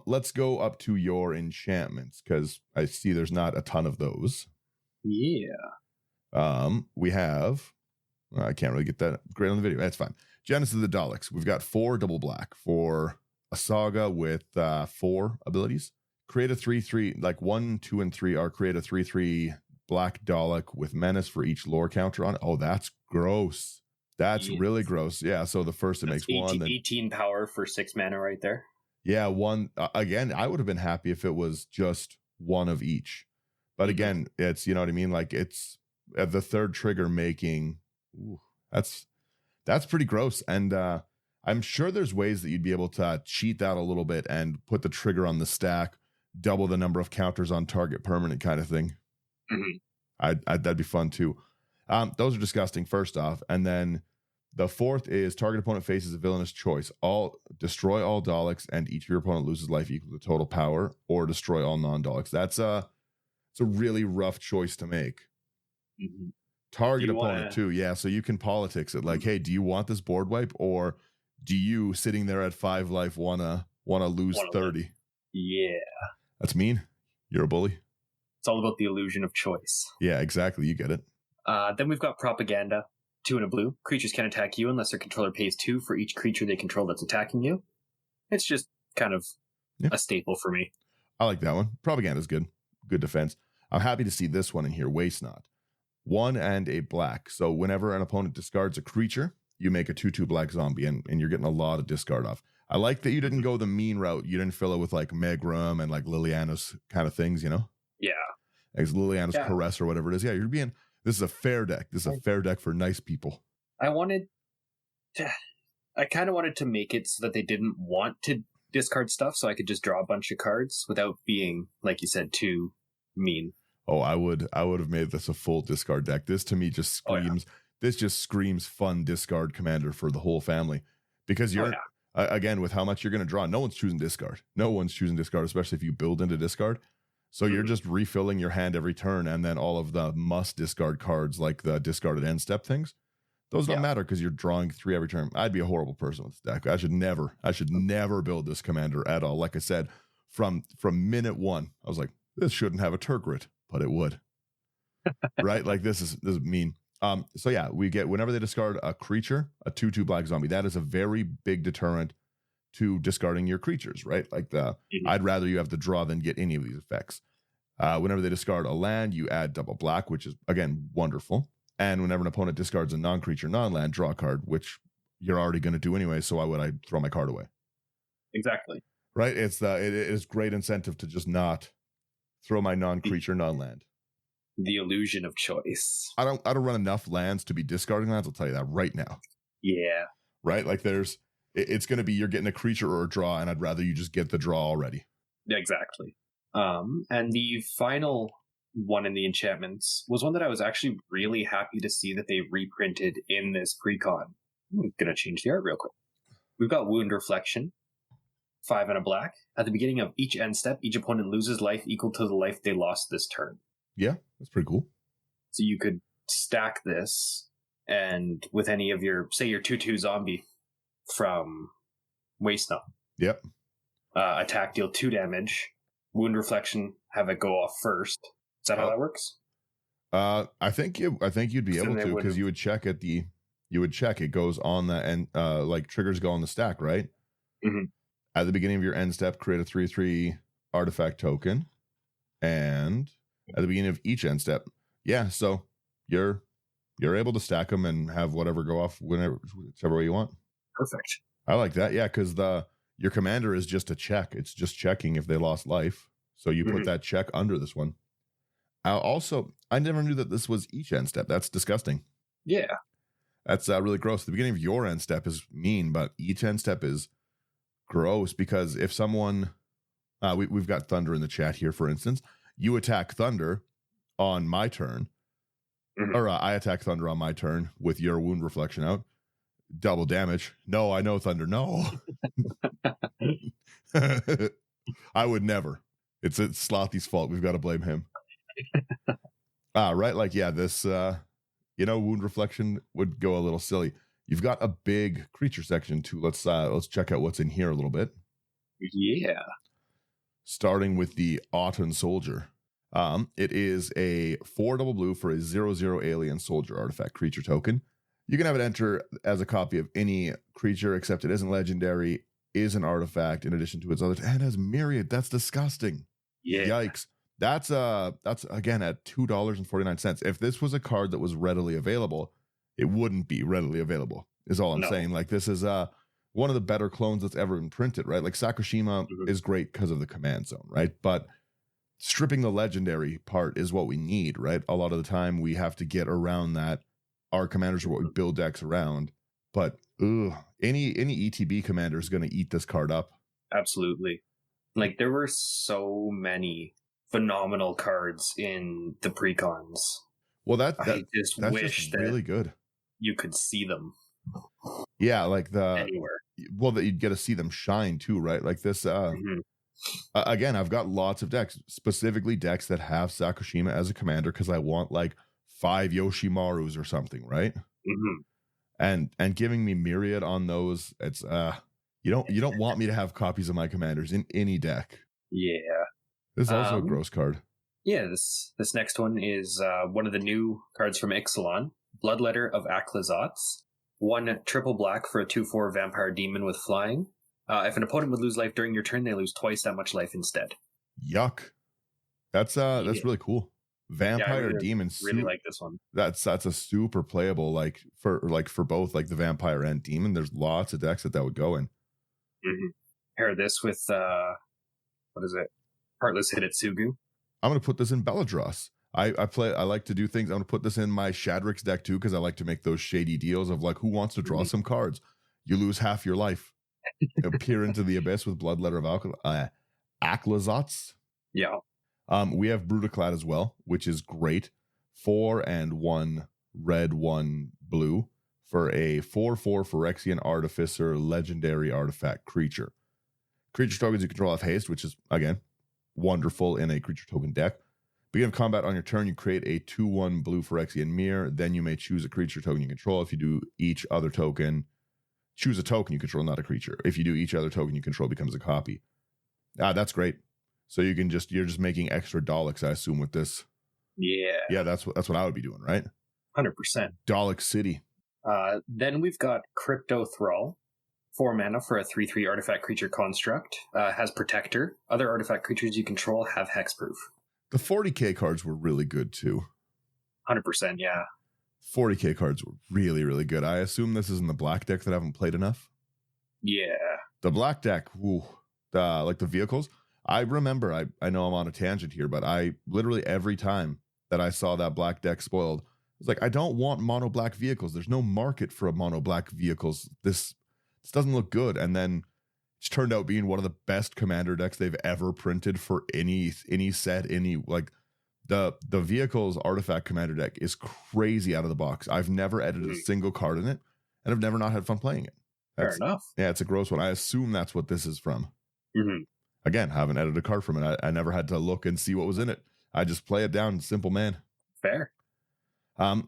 Speaker 1: Let's go up to your enchantments, because I see there's not a ton of those.
Speaker 2: Yeah.
Speaker 1: We have... I can't really get that great on the video. That's fine. Genesis of the Daleks. We've got 4 double black for a saga with 4 abilities. Create a 3/3, like 1, 2, and 3 are create a 3/3 black Dalek with menace for each lore counter on it. Oh, that's gross. That's really gross. Yeah, so the first, it makes
Speaker 2: 18 power for 6 mana right there.
Speaker 1: Yeah, 1. Again, I would have been happy if it was just 1 of each. But again, it's, you know what I mean? Like, it's the third trigger making... Ooh, that's pretty gross. And I'm sure there's ways that you'd be able to cheat that a little bit and put the trigger on the stack, double the number of counters on target permanent kind of thing. Mm-hmm. That'd be fun too. Those are disgusting, first off. And then the 4th is target opponent faces a villainous choice. Destroy all Daleks and each of your opponent loses life equal to total power, or destroy all non-Daleks. It's a really rough choice to make.
Speaker 2: Mm-hmm.
Speaker 1: Target opponent too, yeah. So you can politics it, like, hey, do you want this board wipe, or do you, sitting there at 5 life, wanna lose 30?
Speaker 2: Yeah,
Speaker 1: that's mean. You're a bully.
Speaker 2: It's all about the illusion of choice.
Speaker 1: Yeah, exactly. You get it.
Speaker 2: Then we've got Propaganda. 2 and a blue. Creatures can attack you unless their controller pays 2 for each creature they control that's attacking you. It's just kind of a staple for me.
Speaker 1: I like that one. Propaganda's good. Good defense. I'm happy to see this one in here. Waste Not. 1 and a black. So whenever an opponent discards a creature, you make a 2/2 black zombie, and you're getting a lot of discard off. I like that you didn't go the mean route. You didn't fill it with like Megrum and like Liliana's kind of things,
Speaker 2: Yeah.
Speaker 1: It's Liliana's Caress or whatever it is. Yeah, this is a fair deck. This is a fair deck for nice people.
Speaker 2: I kind of wanted to make it so that they didn't want to discard stuff, so I could just draw a bunch of cards without being, like you said, too mean.
Speaker 1: Oh, I would have made this a full discard deck. This to me just screams. This just screams fun discard commander for the whole family, because you're again with how much you're going to draw. No one's choosing discard. No one's choosing discard, especially if you build into discard. So you're just refilling your hand every turn, and then all of the must discard cards, like the discarded end step things, those don't matter because you're drawing 3 every turn. I'd be a horrible person with this deck. I should never build this commander at all. Like I said, from minute 1, I was like, this shouldn't have a Turgid, but it would. Right? Like this is mean. So yeah, we get whenever they discard a creature, a 2/2 black zombie. That is a very big deterrent to discarding your creatures, right? Like I'd rather you have to draw than get any of these effects. Whenever they discard a land, you add double black, which is again wonderful. And whenever an opponent discards a non-creature, non-land, draw a card, which you're already going to do anyway. So why would I throw my card away?
Speaker 2: Exactly.
Speaker 1: Right. It is great incentive to just not throw my non-creature, non-land.
Speaker 2: The illusion of choice.
Speaker 1: I don't run enough lands to be discarding lands. I'll tell you that right now.
Speaker 2: Yeah.
Speaker 1: Right. Like it's going to be, you're getting a creature or a draw, and I'd rather you just get the draw already.
Speaker 2: Exactly. And the final one in the enchantments was one that I was actually really happy to see that they reprinted in this precon. I'm going to change the art real quick. We've got Wound Reflection, 5 and a black. At the beginning of each end step, each opponent loses life equal to the life they lost this turn.
Speaker 1: Yeah, that's pretty cool.
Speaker 2: So you could stack this, and with any of your 2/2 zombie from Waste Numb.
Speaker 1: Yep.
Speaker 2: Attack, deal 2 damage. Wound Reflection, have it go off first. Is that how that works?
Speaker 1: I think you'd be able to, because you would check it goes on the end, like triggers go on the stack, right?
Speaker 2: Mm-hmm.
Speaker 1: At the beginning of your end step, create a 3/3 artifact token, and at the beginning of each end step, so you're able to stack them and have whatever go off whichever way you want.
Speaker 2: Perfect.
Speaker 1: I like that, because your commander is just a check. It's just checking if they lost life, so you put that check under this one. I never knew that this was each end step. That's disgusting.
Speaker 2: Yeah.
Speaker 1: That's really gross. The beginning of your end step is mean, but each end step is gross, because if someone, we've got Thunder in the chat here, for instance, you attack Thunder on my turn, or I attack Thunder on my turn with your Wound Reflection out, double damage. No, I know, Thunder, no. I would never. It's Slothy's fault. We've got to blame him. Right, like this Wound Reflection would go a little silly. You've got a big creature section too. Let's check out what's in here a little bit.
Speaker 2: Yeah.
Speaker 1: Starting with the Autumn Soldier. It is a 4 double blue for a 0/0 alien soldier artifact creature token. You can have it enter as a copy of any creature, except it isn't legendary, is an artifact in addition to its others, and has myriad. That's disgusting.
Speaker 2: Yeah.
Speaker 1: Yikes. That's again at $2.49. If this was a card that was readily available, it wouldn't be readily available, is all I'm saying. Like, this is one of the better clones that's ever been printed, right? Like, Sakushima is great because of the command zone, right? But stripping the legendary part is what we need, right? A lot of the time we have to get around that. Our commanders are what we build decks around. But any ETB commander is going to eat this card up.
Speaker 2: Absolutely. Like, there were so many phenomenal cards in the precons.
Speaker 1: Well, that's
Speaker 2: wish
Speaker 1: really good.
Speaker 2: You could see them.
Speaker 1: Yeah, like
Speaker 2: anywhere.
Speaker 1: Well, that you'd get to see them shine too, right? Like this. Again, I've got lots of decks, specifically decks that have Sakushima as a commander, because I want like 5 Yoshimarus or something, right? And giving me myriad on those, it's you don't want me to have copies of my commanders in any deck.
Speaker 2: Yeah.
Speaker 1: This is also a gross card.
Speaker 2: Yeah, this next one is one of the new cards from Ixalan, Bloodletter of Akhlazotz. 1 triple black for a 2/4 vampire demon with flying. If an opponent would lose life during your turn, they lose twice that much life instead.
Speaker 1: Yuck. That's really cool. Vampire demon.
Speaker 2: Really like this one.
Speaker 1: That's a super playable, for both like the vampire and demon. There's lots of decks that would go in.
Speaker 2: Pair this with what is it? Heartless Hidetsugu.
Speaker 1: I'm going to put this in Belladros. I like to do things. I'm going to put this in my Shadrix deck too, because I like to make those shady deals of like, who wants to draw some cards? You lose half your life. Peer into the abyss with Bloodletter of Aklazotz.
Speaker 2: Yeah.
Speaker 1: We have Brutaclad as well, which is great. 4 and 1 red, 1 blue for a 4/4 Phyrexian Artificer legendary artifact creature. Creature tokens you control have haste, which is, again, wonderful in a creature token deck. Beginning of combat on your turn, you create a 2/1 blue Phyrexian mirror. Then you may choose a creature token you control. If you do each other token, choose a token you control, not a creature. If you do each other token you control, becomes a copy. That's great. So you're just making extra Daleks, I assume, with this. Yeah, that's what I would be doing, right?
Speaker 2: 100%.
Speaker 1: Dalek City.
Speaker 2: Then we've got Crypto Thrall. 4 mana for a 3/3 artifact creature construct. Has Protector. Other artifact creatures you control have hexproof.
Speaker 1: The 40k cards were really good too.
Speaker 2: 100%, yeah.
Speaker 1: 40k cards were really, really good. I assume this is in the black deck that I haven't played enough.
Speaker 2: Yeah.
Speaker 1: The black deck, like the vehicles. I remember, I know I'm on a tangent here, but I literally every time that I saw that black deck spoiled, I was like, I don't want mono black vehicles. There's no market for a mono black vehicles. This doesn't look good. And then it's turned out being one of the best commander decks they've ever printed for any set, like the vehicles artifact commander deck is crazy out of the box. I've never edited a single card in it, and I've never not had fun playing it.
Speaker 2: Fair enough.
Speaker 1: Yeah, it's a gross one. I assume that's what this is from.
Speaker 2: Mm-hmm.
Speaker 1: Again, haven't edited a card from it. I never had to look and see what was in it. I just play it down, simple man.
Speaker 2: Fair.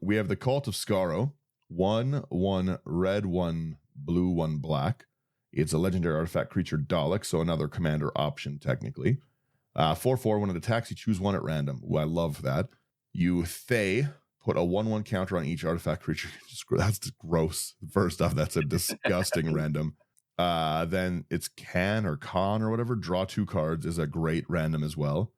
Speaker 1: We have the Cult of Skaro. 1/1 red, 1 blue, 1 black. It's a legendary artifact creature Dalek, so another commander option technically. 4/4, when it attacks, you choose one at random. Ooh, I love that. You put a 1/1 counter on each artifact creature. That's gross. First off, that's a disgusting random. Then it's Con or whatever. Draw 2 cards is a great random as well.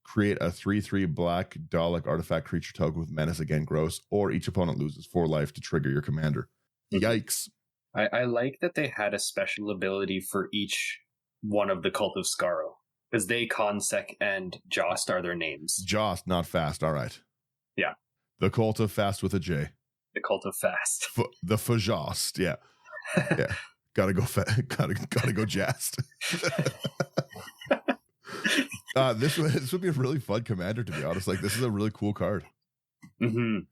Speaker 1: Create a 3/3 black Dalek artifact creature token with menace, again gross, or each opponent loses 4 life to trigger your commander. Yikes.
Speaker 2: I like that they had a special ability for each one of the Cult of Skaro, because they, Consec, and Jost are their names.
Speaker 1: Jost, not fast. All right.
Speaker 2: Yeah.
Speaker 1: The Cult of Fast with a J.
Speaker 2: The Cult of Fast.
Speaker 1: The Fajost. Yeah. Yeah. Gotta go Jast. This would be a really fun commander, to be honest. Like, this is a really cool card.
Speaker 2: Mm-hmm.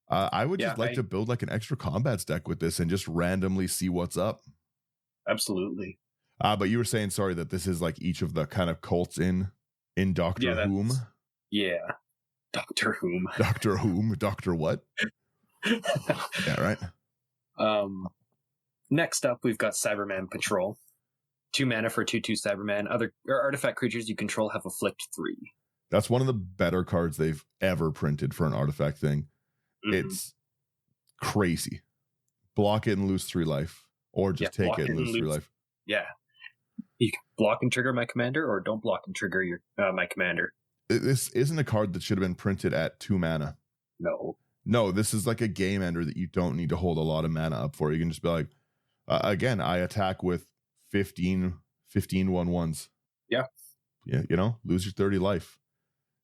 Speaker 1: I would just like to build like an extra combats deck with this and just randomly see what's up.
Speaker 2: Absolutely.
Speaker 1: But you were saying, sorry, that this is like each of the kind of cults in Doctor Whom.
Speaker 2: Yeah. Doctor Whom.
Speaker 1: Doctor Whom. Doctor what? Yeah, right.
Speaker 2: Next up, we've got Cyberman Patrol. 2 mana for 2/2 Cyberman. Other artifact creatures you control have Afflict 3.
Speaker 1: That's one of the better cards they've ever printed for an artifact thing. Mm-hmm. It's crazy. Block it and lose 3 life. Or just take it and lose 3 life.
Speaker 2: Yeah. You can block and trigger my commander, or don't block and trigger your my commander.
Speaker 1: This isn't a card that should have been printed at 2 mana. No, this is like a game ender that you don't need to hold a lot of mana up for. You can just be like, again, I attack with 15 1/1s.
Speaker 2: Yeah.
Speaker 1: Yeah, lose your 30 life.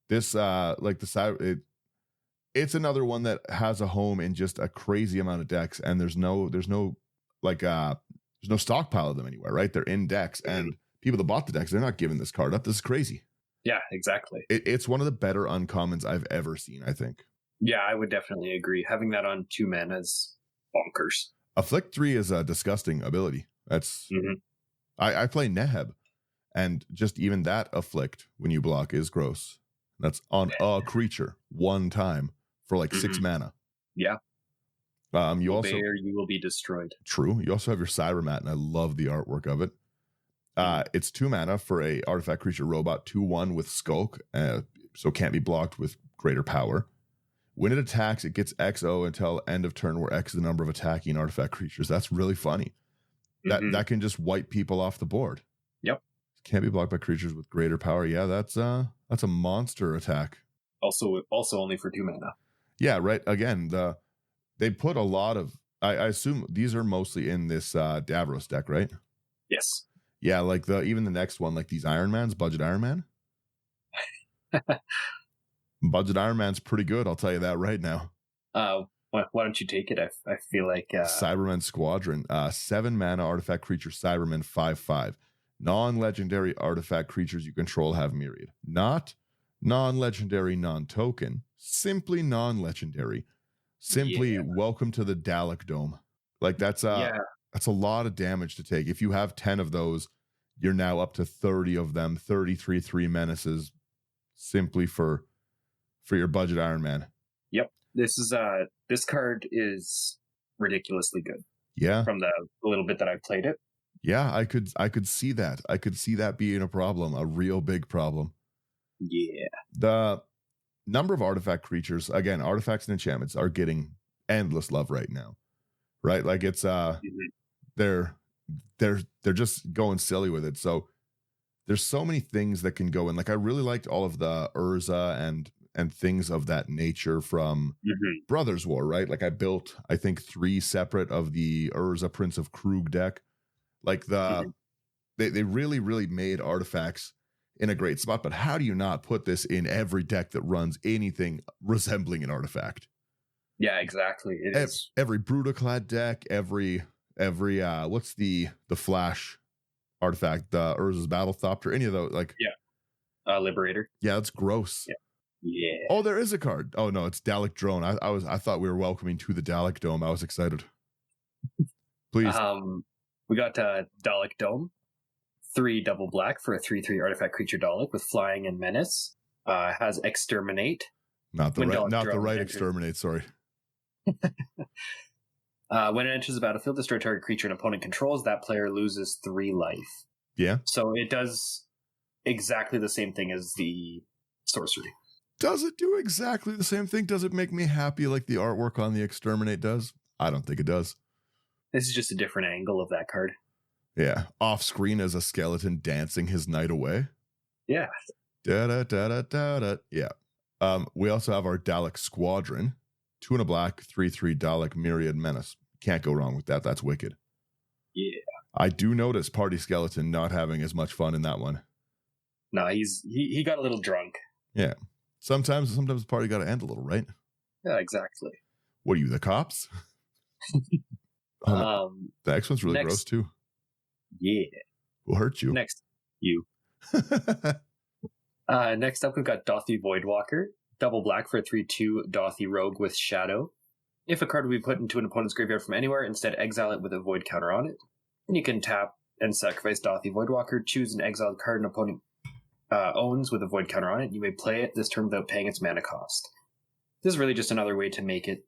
Speaker 1: This it's another one that has a home in just a crazy amount of decks, and there's no stockpile of them anywhere, right? They're in decks, and people that bought the decks, they're not giving this card up. This is crazy.
Speaker 2: Yeah, exactly.
Speaker 1: It's one of the better uncommons I've ever seen, I think.
Speaker 2: Yeah, I would definitely agree. Having that on 2 mana is bonkers.
Speaker 1: Afflict 3 is a disgusting ability. That's I play Neheb, and just even that Afflict when you block is gross. That's on a creature 1 time for like 6 mana.
Speaker 2: Yeah.
Speaker 1: You
Speaker 2: will be destroyed.
Speaker 1: True. You also have your Cybermat, and I love the artwork of it. It's 2 mana for a artifact creature robot 2/1 with Skulk, so can't be blocked with greater power. When it attacks, it gets XO until end of turn, where X is the number of attacking artifact creatures. That's really funny. That can just wipe people off the board.
Speaker 2: Yep.
Speaker 1: Can't be blocked by creatures with greater power. Yeah, that's a monster attack.
Speaker 2: Also only for 2 mana.
Speaker 1: Yeah, right. Again, they put a lot of. I assume these are mostly in this Davros deck, right?
Speaker 2: Yes.
Speaker 1: Yeah, like even the next one, like these Iron Mans, budget Iron Man. Budget Iron Man's pretty good, I'll tell you that right now.
Speaker 2: Why don't you take it? I feel like
Speaker 1: Cybermen Squadron, 7 mana artifact creature Cybermen 5/5. Non-legendary artifact creatures you control have myriad. Not non-legendary, non-token. Simply non-legendary. Simply welcome to the Dalek Dome. Like that's a lot of damage to take. If you have 10 of those, you're now up to 30 of them, 33 3 menaces, simply for your budget Iron Man.
Speaker 2: Yep. This card is ridiculously good.
Speaker 1: Yeah.
Speaker 2: From the little bit that I played it.
Speaker 1: Yeah, I could see that. I could see that being a problem, a real big problem.
Speaker 2: Yeah.
Speaker 1: The number of artifact creatures, again, artifacts and enchantments are getting endless love right now. Right? Like it's they're just going silly with it. So there's so many things that can go in. Like I really liked all of the Urza and things of that nature from Brothers War, right? Like I built, I think, 3 separate of the Urza Prince of Krug deck. Like they really, really made artifacts in a great spot. But how do you not put this in every deck that runs anything resembling an artifact?
Speaker 2: Yeah, exactly. It is.
Speaker 1: Every Brutaclad deck, every what's the Flash artifact, the Urza's Battlethopter, any of those, like
Speaker 2: Liberator.
Speaker 1: Yeah, it's gross.
Speaker 2: Yeah.
Speaker 1: Oh, there is a card. Oh no, it's Dalek Drone. I thought we were welcoming to the Dalek Dome. I was excited. Please.
Speaker 2: We got Dalek Dome, 3 double black for a 3/3 artifact creature Dalek with flying and menace. Has Exterminate.
Speaker 1: Not the right Exterminate. Sorry.
Speaker 2: When it enters the battlefield, destroy target creature an opponent controls. That player loses 3 life.
Speaker 1: Yeah.
Speaker 2: So it does exactly the same thing as the sorcery.
Speaker 1: Does it do exactly the same thing? Does it make me happy like the artwork on the Exterminate does? I don't think it does.
Speaker 2: This is just a different angle of that card.
Speaker 1: Yeah. Off screen as a skeleton dancing his night away.
Speaker 2: Yeah.
Speaker 1: Da-da-da-da-da-da. Yeah. We also have our Dalek Squadron. 2 and a black, 3/3 Dalek Myriad Menace. Can't go wrong with that. That's wicked.
Speaker 2: Yeah.
Speaker 1: I do notice Party Skeleton not having as much fun in that one.
Speaker 2: No, he got a little drunk.
Speaker 1: Yeah. Sometimes the party got to end a little, right?
Speaker 2: Yeah, exactly.
Speaker 1: What are you, the cops? The next one's really gross too.
Speaker 2: Yeah.
Speaker 1: Will hurt you.
Speaker 2: Next, you. Next up, we've got Dothy Voidwalker. Double black for a 3/2 Dothy Rogue with Shadow. If a card will be put into an opponent's graveyard from anywhere, instead exile it with a void counter on it. And you can tap and sacrifice Dothy Voidwalker, choose an exiled card an opponent owns with a void counter on it. You may play it this turn without paying its mana cost. This is really just another way to make it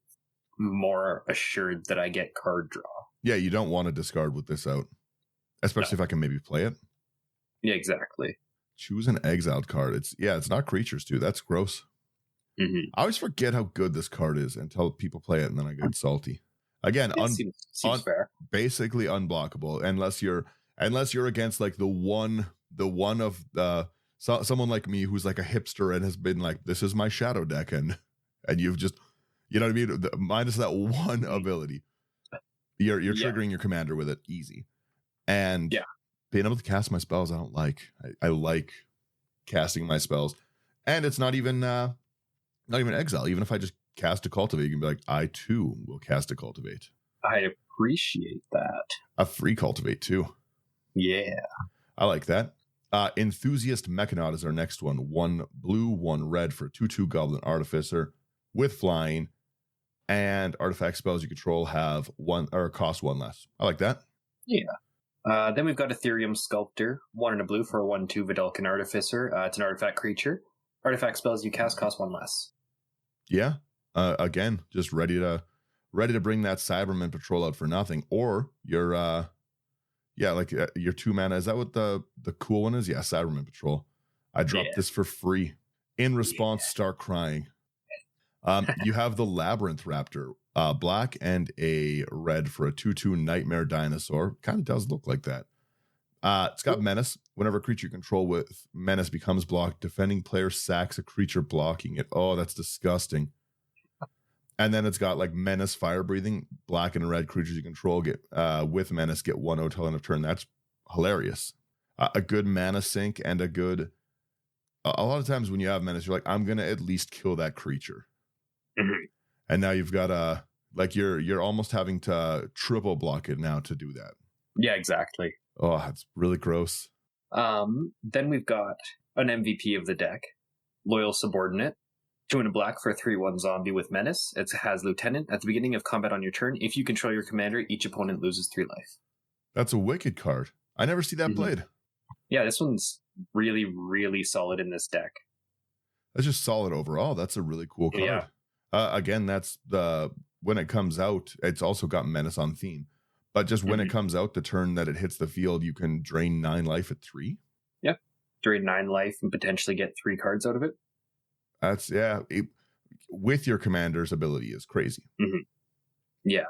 Speaker 2: more assured that I get card draw.
Speaker 1: Yeah, you don't want to discard with this out. Especially if I can maybe play it.
Speaker 2: Yeah, exactly.
Speaker 1: Choose an exiled card. It's not creatures too. That's gross. I always forget how good this card is until people play it, and then I get salty. Again,
Speaker 2: seems fair.
Speaker 1: Basically unblockable unless you're against like the one of someone like me who's like a hipster and has been like, this is my shadow deck, and you've just, you know what I mean, minus that one ability, you're triggering your commander with it easy, and being able to cast my spells I don't like. I like casting my spells, and it's not even exile. Even if I just cast a Cultivate, you can be like, I too will cast a Cultivate.
Speaker 2: I appreciate that.
Speaker 1: A free Cultivate too.
Speaker 2: Yeah.
Speaker 1: I like that. Enthusiast Mechanaut is our next one. 1 blue, 1 red for 2/2 Goblin Artificer with flying, and artifact spells you control have 1 or cost 1 less. I like that.
Speaker 2: Yeah. Then we've got Ethereum Sculptor, 1 and a blue for a 1/2 Vidalcan Artificer. It's an artifact creature. Artifact spells you cast cost 1 less.
Speaker 1: Yeah. Again, just ready to bring that Cyberman Patrol out for nothing, or your your 2 mana. Is that what the cool one is? Yeah, Cyberman Patrol. I dropped this for free. In response, start crying. You have the Labyrinth Raptor, black and a red for a 2/2 Nightmare Dinosaur. Kind of does look like that. It's got Menace. Whenever a creature you control with Menace becomes blocked, defending player sacks a creature blocking it. Oh, that's disgusting. And then it's got like Menace, Fire Breathing, black and red creatures you control get with Menace get 1/0 till end of turn. That's hilarious. A good mana sink and a good a lot of times when you have menace, you're like, I'm gonna at least kill that creature, and now you've got you're almost having to triple block it now to do that.
Speaker 2: Yeah, exactly.
Speaker 1: Oh, it's really gross.
Speaker 2: Then we've got an MVP of the deck, Loyal Subordinate. 2 and a black for a 3/1 zombie with menace. It has Lieutenant. At the beginning of combat on your turn, if you control your commander, each opponent loses 3 life.
Speaker 1: That's a wicked card. I never see that played.
Speaker 2: Yeah, this one's really, really solid in this deck.
Speaker 1: That's just solid overall. That's a really cool card.
Speaker 2: Yeah.
Speaker 1: Again, that's when it comes out, it's also got menace on theme. But just when it comes out, the turn that it hits the field, you can drain 9 life at 3.
Speaker 2: Yep. Drain 9 life and potentially get 3 cards out of it.
Speaker 1: That's, with your commander's ability is crazy.
Speaker 2: Yeah.
Speaker 1: I'm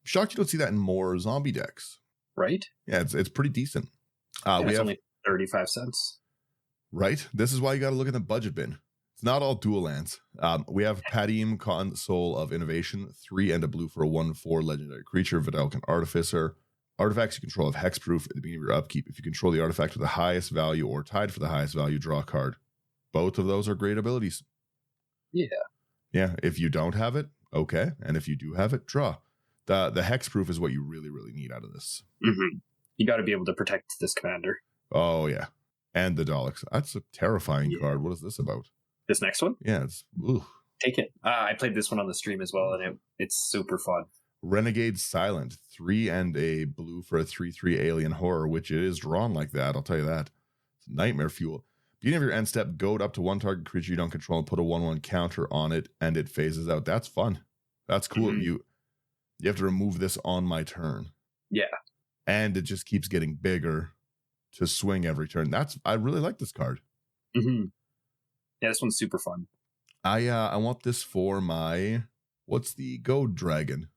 Speaker 1: shocked you don't see that in more zombie decks.
Speaker 2: Right?
Speaker 1: Yeah, it's pretty decent.
Speaker 2: It's only 35 cents.
Speaker 1: Right? This is why you got to look at the budget bin. It's not all dual lands. We have Padim, Console of Innovation, 3 and a blue for a 1/4 legendary creature, Vidalcan Artificer. Artifacts you control have hexproof at the beginning of your upkeep. If you control the artifact with the highest value or tied for the highest value, draw a card. Both of those are great abilities.
Speaker 2: Yeah.
Speaker 1: Yeah, if you don't have it, okay. And if you do have it, draw. The hexproof is what you really, really need out of this.
Speaker 2: You got to be able to protect this commander.
Speaker 1: Oh, yeah. And the Daleks. That's a terrifying card. What is this about?
Speaker 2: This next one?
Speaker 1: Yeah, it's... Ooh.
Speaker 2: Take it. I played this one on the stream as well, and it's super fun.
Speaker 1: Renegade Silent, 3 and a blue for a 3/3 alien horror, which it is drawn like that, I'll tell you that. It's nightmare fuel. Beginning of your end step, goad up to 1 target creature you don't control and put a 1/1 counter on it, and it phases out. That's fun. That's cool. You have to remove this on my turn. Yeah. And it just keeps getting bigger to swing every turn. I really like this card.
Speaker 2: Yeah, this one's super fun.
Speaker 1: I want this for my... What's the goad dragon?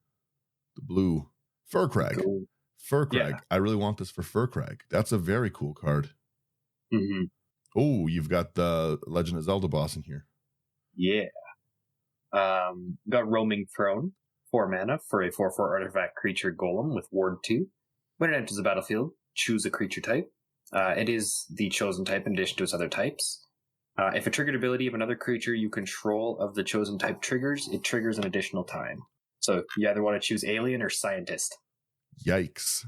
Speaker 1: The blue. Furcrag. Furcrag. Yeah. I really want this for Furcrag. That's a very cool card. Oh, you've got the Legend of Zelda boss in here. Yeah.
Speaker 2: Got Roaming Throne, 4 mana for a 4/4 artifact creature golem with ward 2. When it enters the battlefield, choose a creature type. It is the chosen type in addition to its other types. If a triggered ability of another creature you control of the chosen type triggers, it triggers an additional time. So you either want to choose alien or scientist.
Speaker 1: Yikes.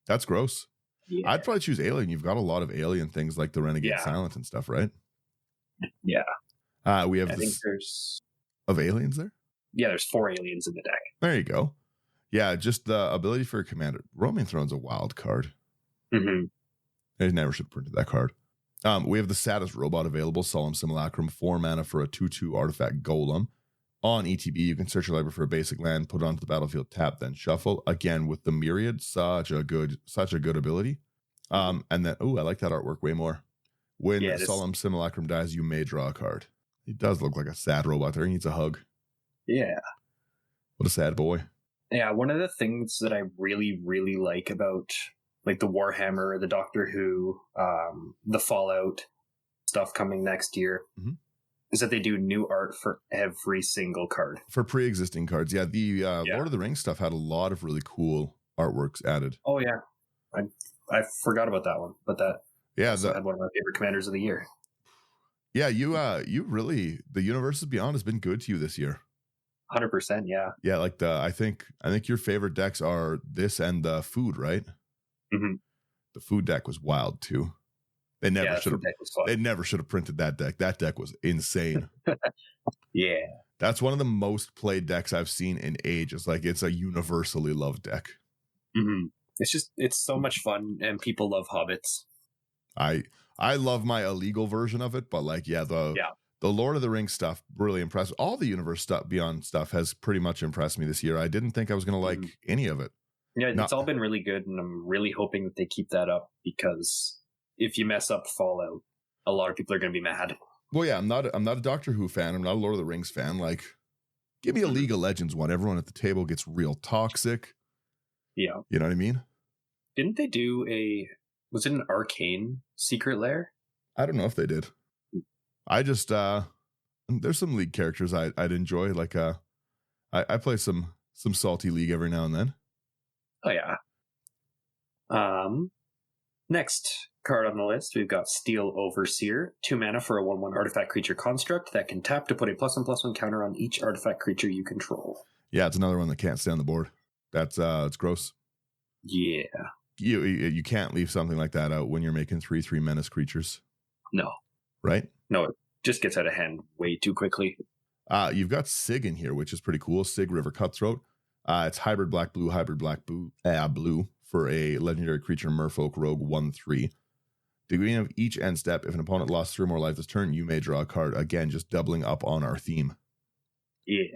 Speaker 1: That's gross. Yeah. I'd probably choose alien. You've got a lot of alien things like the Renegade Silent and stuff, right?
Speaker 2: Yeah.
Speaker 1: We have
Speaker 2: there's
Speaker 1: of aliens there?
Speaker 2: Yeah, there's 4 aliens in the deck.
Speaker 1: There you go. Yeah, just the ability for a commander. Roaming Throne's a wild card. I never should have printed that card. We have the Saddest Robot available, Solemn Simulacrum, 4 mana for a 2/2 artifact golem. On ETB, you can search your library for a basic land, put it onto the battlefield, tap, then shuffle. Again, with the Myriad, such a good ability. And then, I like that artwork way more. When Solemn Simulacrum dies, you may draw a card. He does look like a sad robot there. He needs a hug. Yeah. What a sad boy.
Speaker 2: Yeah, one of the things that I really, really like about like the Warhammer, the Doctor Who, the Fallout stuff coming next year is that they do new art for every single card.
Speaker 1: For pre-existing cards, yeah. The Lord of the Rings stuff had a lot of really cool artworks added.
Speaker 2: Oh, yeah. I forgot about that one, but that had one of my favorite commanders of the year.
Speaker 1: Yeah, you really, the Universes Beyond has been good to you this year.
Speaker 2: 100%, yeah.
Speaker 1: Yeah, like I think your favorite decks are this and the food, right? The food deck was wild too. They never should have printed that deck. That deck was insane.
Speaker 2: Yeah.
Speaker 1: That's one of the most played decks I've seen in ages. Like, it's a universally loved deck.
Speaker 2: It's so much fun, and people love hobbits.
Speaker 1: I love my illegal version of it, but the Lord of the Rings stuff really impressed. All the Universe stuff Beyond stuff has pretty much impressed me this year. I didn't think I was going to like any of it.
Speaker 2: Yeah, it's all been really good, and I'm really hoping that they keep that up, because if you mess up Fallout, a lot of people are going to be mad.
Speaker 1: Well, yeah, I'm not a Doctor Who fan. I'm not a Lord of the Rings fan. Like, give me a League of Legends one. Everyone at the table gets real toxic.
Speaker 2: Yeah.
Speaker 1: You know what I mean?
Speaker 2: Didn't they do was it an Arcane Secret Lair?
Speaker 1: I don't know if they did. I just, there's some League characters I'd enjoy. Like, I play some salty League every now and then.
Speaker 2: Oh, yeah. Next card on the list, we've got Steel Overseer. 2 mana for a 1/1 artifact creature construct that can tap to put a +1/+1 counter on each artifact creature you control.
Speaker 1: Yeah, it's another one that can't stay on the board. That's it's gross.
Speaker 2: Yeah.
Speaker 1: You can't leave something like that out when you're making 3/3 menace creatures.
Speaker 2: No.
Speaker 1: Right?
Speaker 2: No, it just gets out of hand way too quickly.
Speaker 1: You've got Sig in here, which is pretty cool. Sig River Cutthroat. It's hybrid black blue blue for a legendary creature Merfolk Rogue 1/3. The beginning of each end step, if an opponent lost 3 or more life this turn, you may draw a card. Again, just doubling up on our theme.
Speaker 2: Yeah.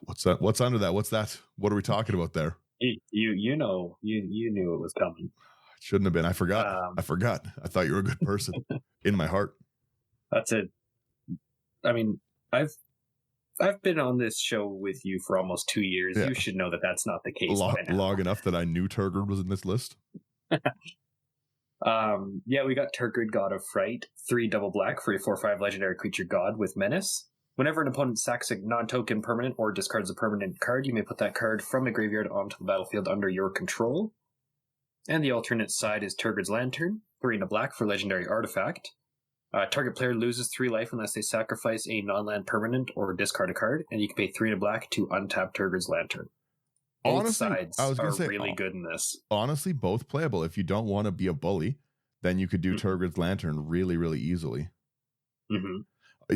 Speaker 1: What's that? What's under that? What's that? What are we talking about there?
Speaker 2: You know, you knew it was coming.
Speaker 1: It shouldn't have been. I forgot. I thought you were a good person in my heart.
Speaker 2: That's it. I mean, I've been on this show with you for almost 2 years. Yeah. You should know that that's not the case.
Speaker 1: Long enough that I knew Turgid was in this list.
Speaker 2: Yeah, we got Turgid, God of Fright, 3 double black for a 4/5 legendary creature god with menace. Whenever an opponent sacks a non-token permanent or discards a permanent card, you may put that card from the graveyard onto the battlefield under your control. And the alternate side is Turgid's Lantern, 3 black for legendary artifact. Target player loses 3 life unless they sacrifice a non-land permanent or discard a card, and you can pay 3 black to untap Turgid's Lantern. Both sides are really good in this.
Speaker 1: Honestly, both playable. If you don't want to be a bully, then you could do Turgid's Lantern really, really easily.
Speaker 2: Mm-hmm.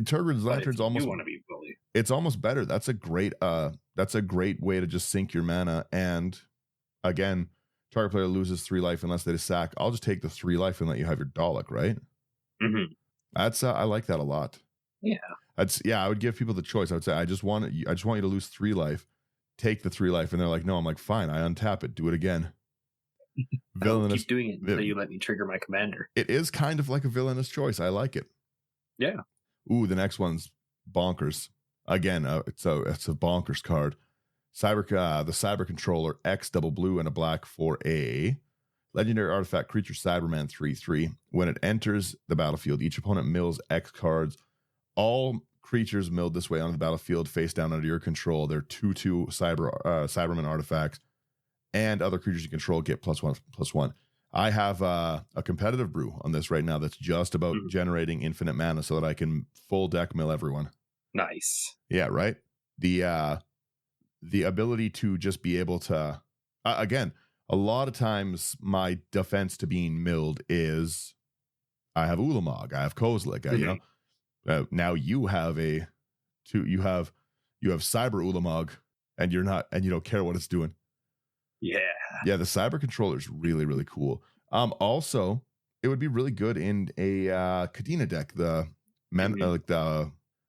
Speaker 1: Turgid's Lantern's almost.
Speaker 2: You want to be a bully.
Speaker 1: It's almost better. That's a great way to just sink your mana. And again, target player loses 3 life unless they sack. I'll just take the 3 life and let you have your Dalek, right?
Speaker 2: Mm-hmm.
Speaker 1: That's I like that a lot.
Speaker 2: Yeah.
Speaker 1: I would give people the choice. I would say I just want you to lose 3 life. Take the 3 life, and they're like, no. I'm like, fine. I untap it. Do it again.
Speaker 2: Villainous. Keep doing it until you let me trigger my commander.
Speaker 1: It is kind of like a villainous choice. I like it.
Speaker 2: Yeah.
Speaker 1: Ooh, the next one's bonkers. Again, it's a bonkers card. The Cyber Controller, X double blue and a black for a legendary artifact creature Cyberman 3/3. When it enters the battlefield, each opponent mills X cards. All creatures milled this way onto the battlefield face down under your control. They're 2/2 Cyberman artifacts, and other creatures you control get +1/+1. I have a competitive brew on this right now that's just about generating infinite mana so that I can full deck mill everyone.
Speaker 2: Nice.
Speaker 1: Yeah, right? The ability to just be able to again, a lot of times my defense to being milled is I have Ulamog, I have Kozilek, now you have you have Cyber Ulamog and you don't care what it's doing. Yeah, the Cyber Controller is really, really cool. Also, it would be really good in a Kadena deck, the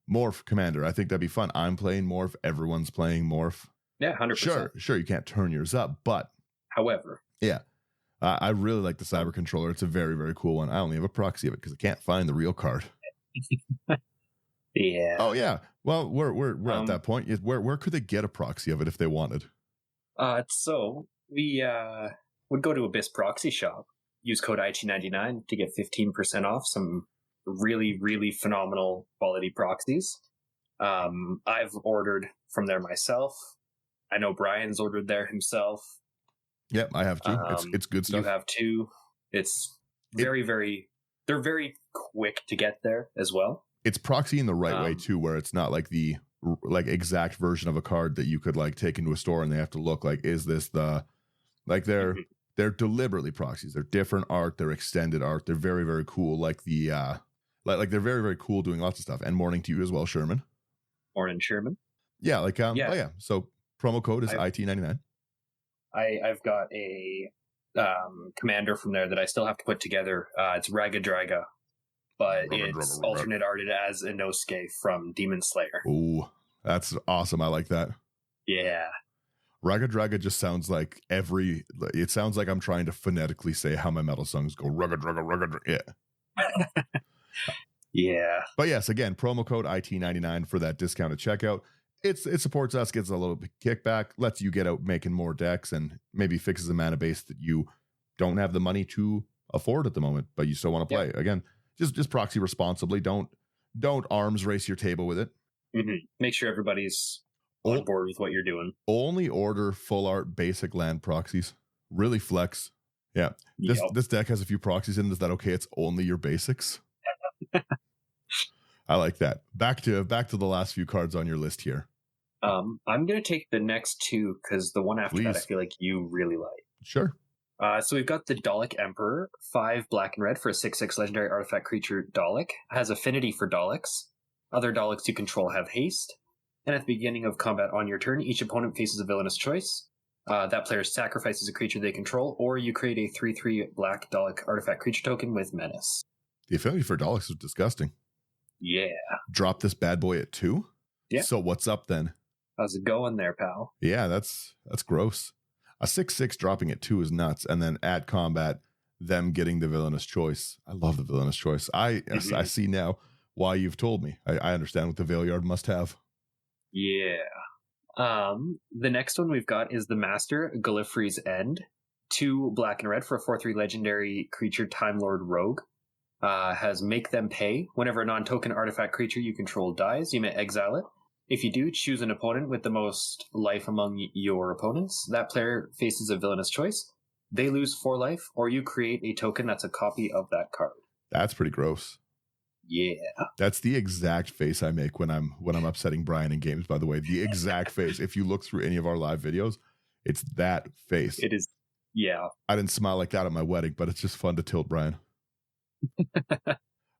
Speaker 1: Morph Commander. I think that'd be fun. I'm playing Morph. Everyone's playing Morph.
Speaker 2: Yeah, 100%.
Speaker 1: Sure, you can't turn yours up, but...
Speaker 2: However.
Speaker 1: Yeah, I really like the Cyber Controller. It's a very, very cool one. I only have a proxy of it because I can't find the real card.
Speaker 2: Yeah.
Speaker 1: Oh, yeah. Well, we're at that point. Where could they get a proxy of it if they wanted?
Speaker 2: So we would go to Abyss Proxy Shop, use code IT99 to get 15% off some really, really phenomenal quality proxies. I've ordered from there myself. I know Brian's ordered there himself.
Speaker 1: Yep, I have too. It's good stuff.
Speaker 2: You have too. It's very, they're very quick to get there as well.
Speaker 1: It's proxy in the right way too, where it's not like the exact version of a card that you could take into a store and they have to look like, is this the they're deliberately proxies. They're different art, they're extended art, they're very, very cool. Like they're very, very cool doing lots of stuff. And morning to you as well, Sherman.
Speaker 2: Morning, Sherman.
Speaker 1: Yeah, Oh yeah. So promo code is IT99.
Speaker 2: I've got a commander from there that I still have to put together. It's Raga Draga, but it's alternate arted as Inosuke from Demon Slayer.
Speaker 1: Ooh, that's awesome. I like that.
Speaker 2: Yeah.
Speaker 1: Raga Draga just sounds like it sounds like I'm trying to phonetically say how my metal songs go. Raga Draga, Raga Draga. Yeah.
Speaker 2: Yeah.
Speaker 1: But yes, again, promo code IT99 for that discounted checkout. It supports us, gets a little bit kickback, lets you get out making more decks, and maybe fixes a mana base that you don't have the money to afford at the moment, but you still want to play. Yep. Again, just proxy responsibly. Don't arms race your table with it.
Speaker 2: Mm-hmm. Make sure everybody's on board with what you're doing.
Speaker 1: Only order full art basic land proxies. Really flex. Yeah. This deck has a few proxies in it. Is that okay? It's only your basics. I like that. Back to the last few cards on your list here.
Speaker 2: I'm going to take the next two because the one after that I feel like you really like.
Speaker 1: Sure.
Speaker 2: So we've got the Dalek Emperor, 5 black and red for a 6/6 legendary artifact creature Dalek. Has affinity for Daleks. Other Daleks you control have haste. And at the beginning of combat on your turn, each opponent faces a villainous choice. That player sacrifices a creature they control, or you create a 3/3 black Dalek artifact creature token with menace.
Speaker 1: The affinity for Daleks is disgusting.
Speaker 2: Yeah.
Speaker 1: Drop this bad boy at 2?
Speaker 2: Yeah.
Speaker 1: So what's up then?
Speaker 2: How's it going there, pal?
Speaker 1: Yeah, that's gross. A 6/6 dropping at 2 is nuts, and then at combat, them getting the villainous choice. I love the villainous choice. I see now why you've told me. I understand what the Veilyard must have.
Speaker 2: Yeah. The next one we've got is the Master, Gallifrey's End. 2 black and red for a 4/3 legendary creature Time Lord Rogue. Has make them pay. Whenever a non-token artifact creature you control dies, you may exile it. If you do, choose an opponent with the most life among your opponents. That player faces a villainous choice. They lose 4 life, or you create a token that's a copy of that card.
Speaker 1: That's pretty gross.
Speaker 2: Yeah.
Speaker 1: That's the exact face I make when I'm upsetting Brian in games, by the way. The exact face. If you look through any of our live videos, it's that face.
Speaker 2: It is. Yeah.
Speaker 1: I didn't smile like that at my wedding, but it's just fun to tilt Brian.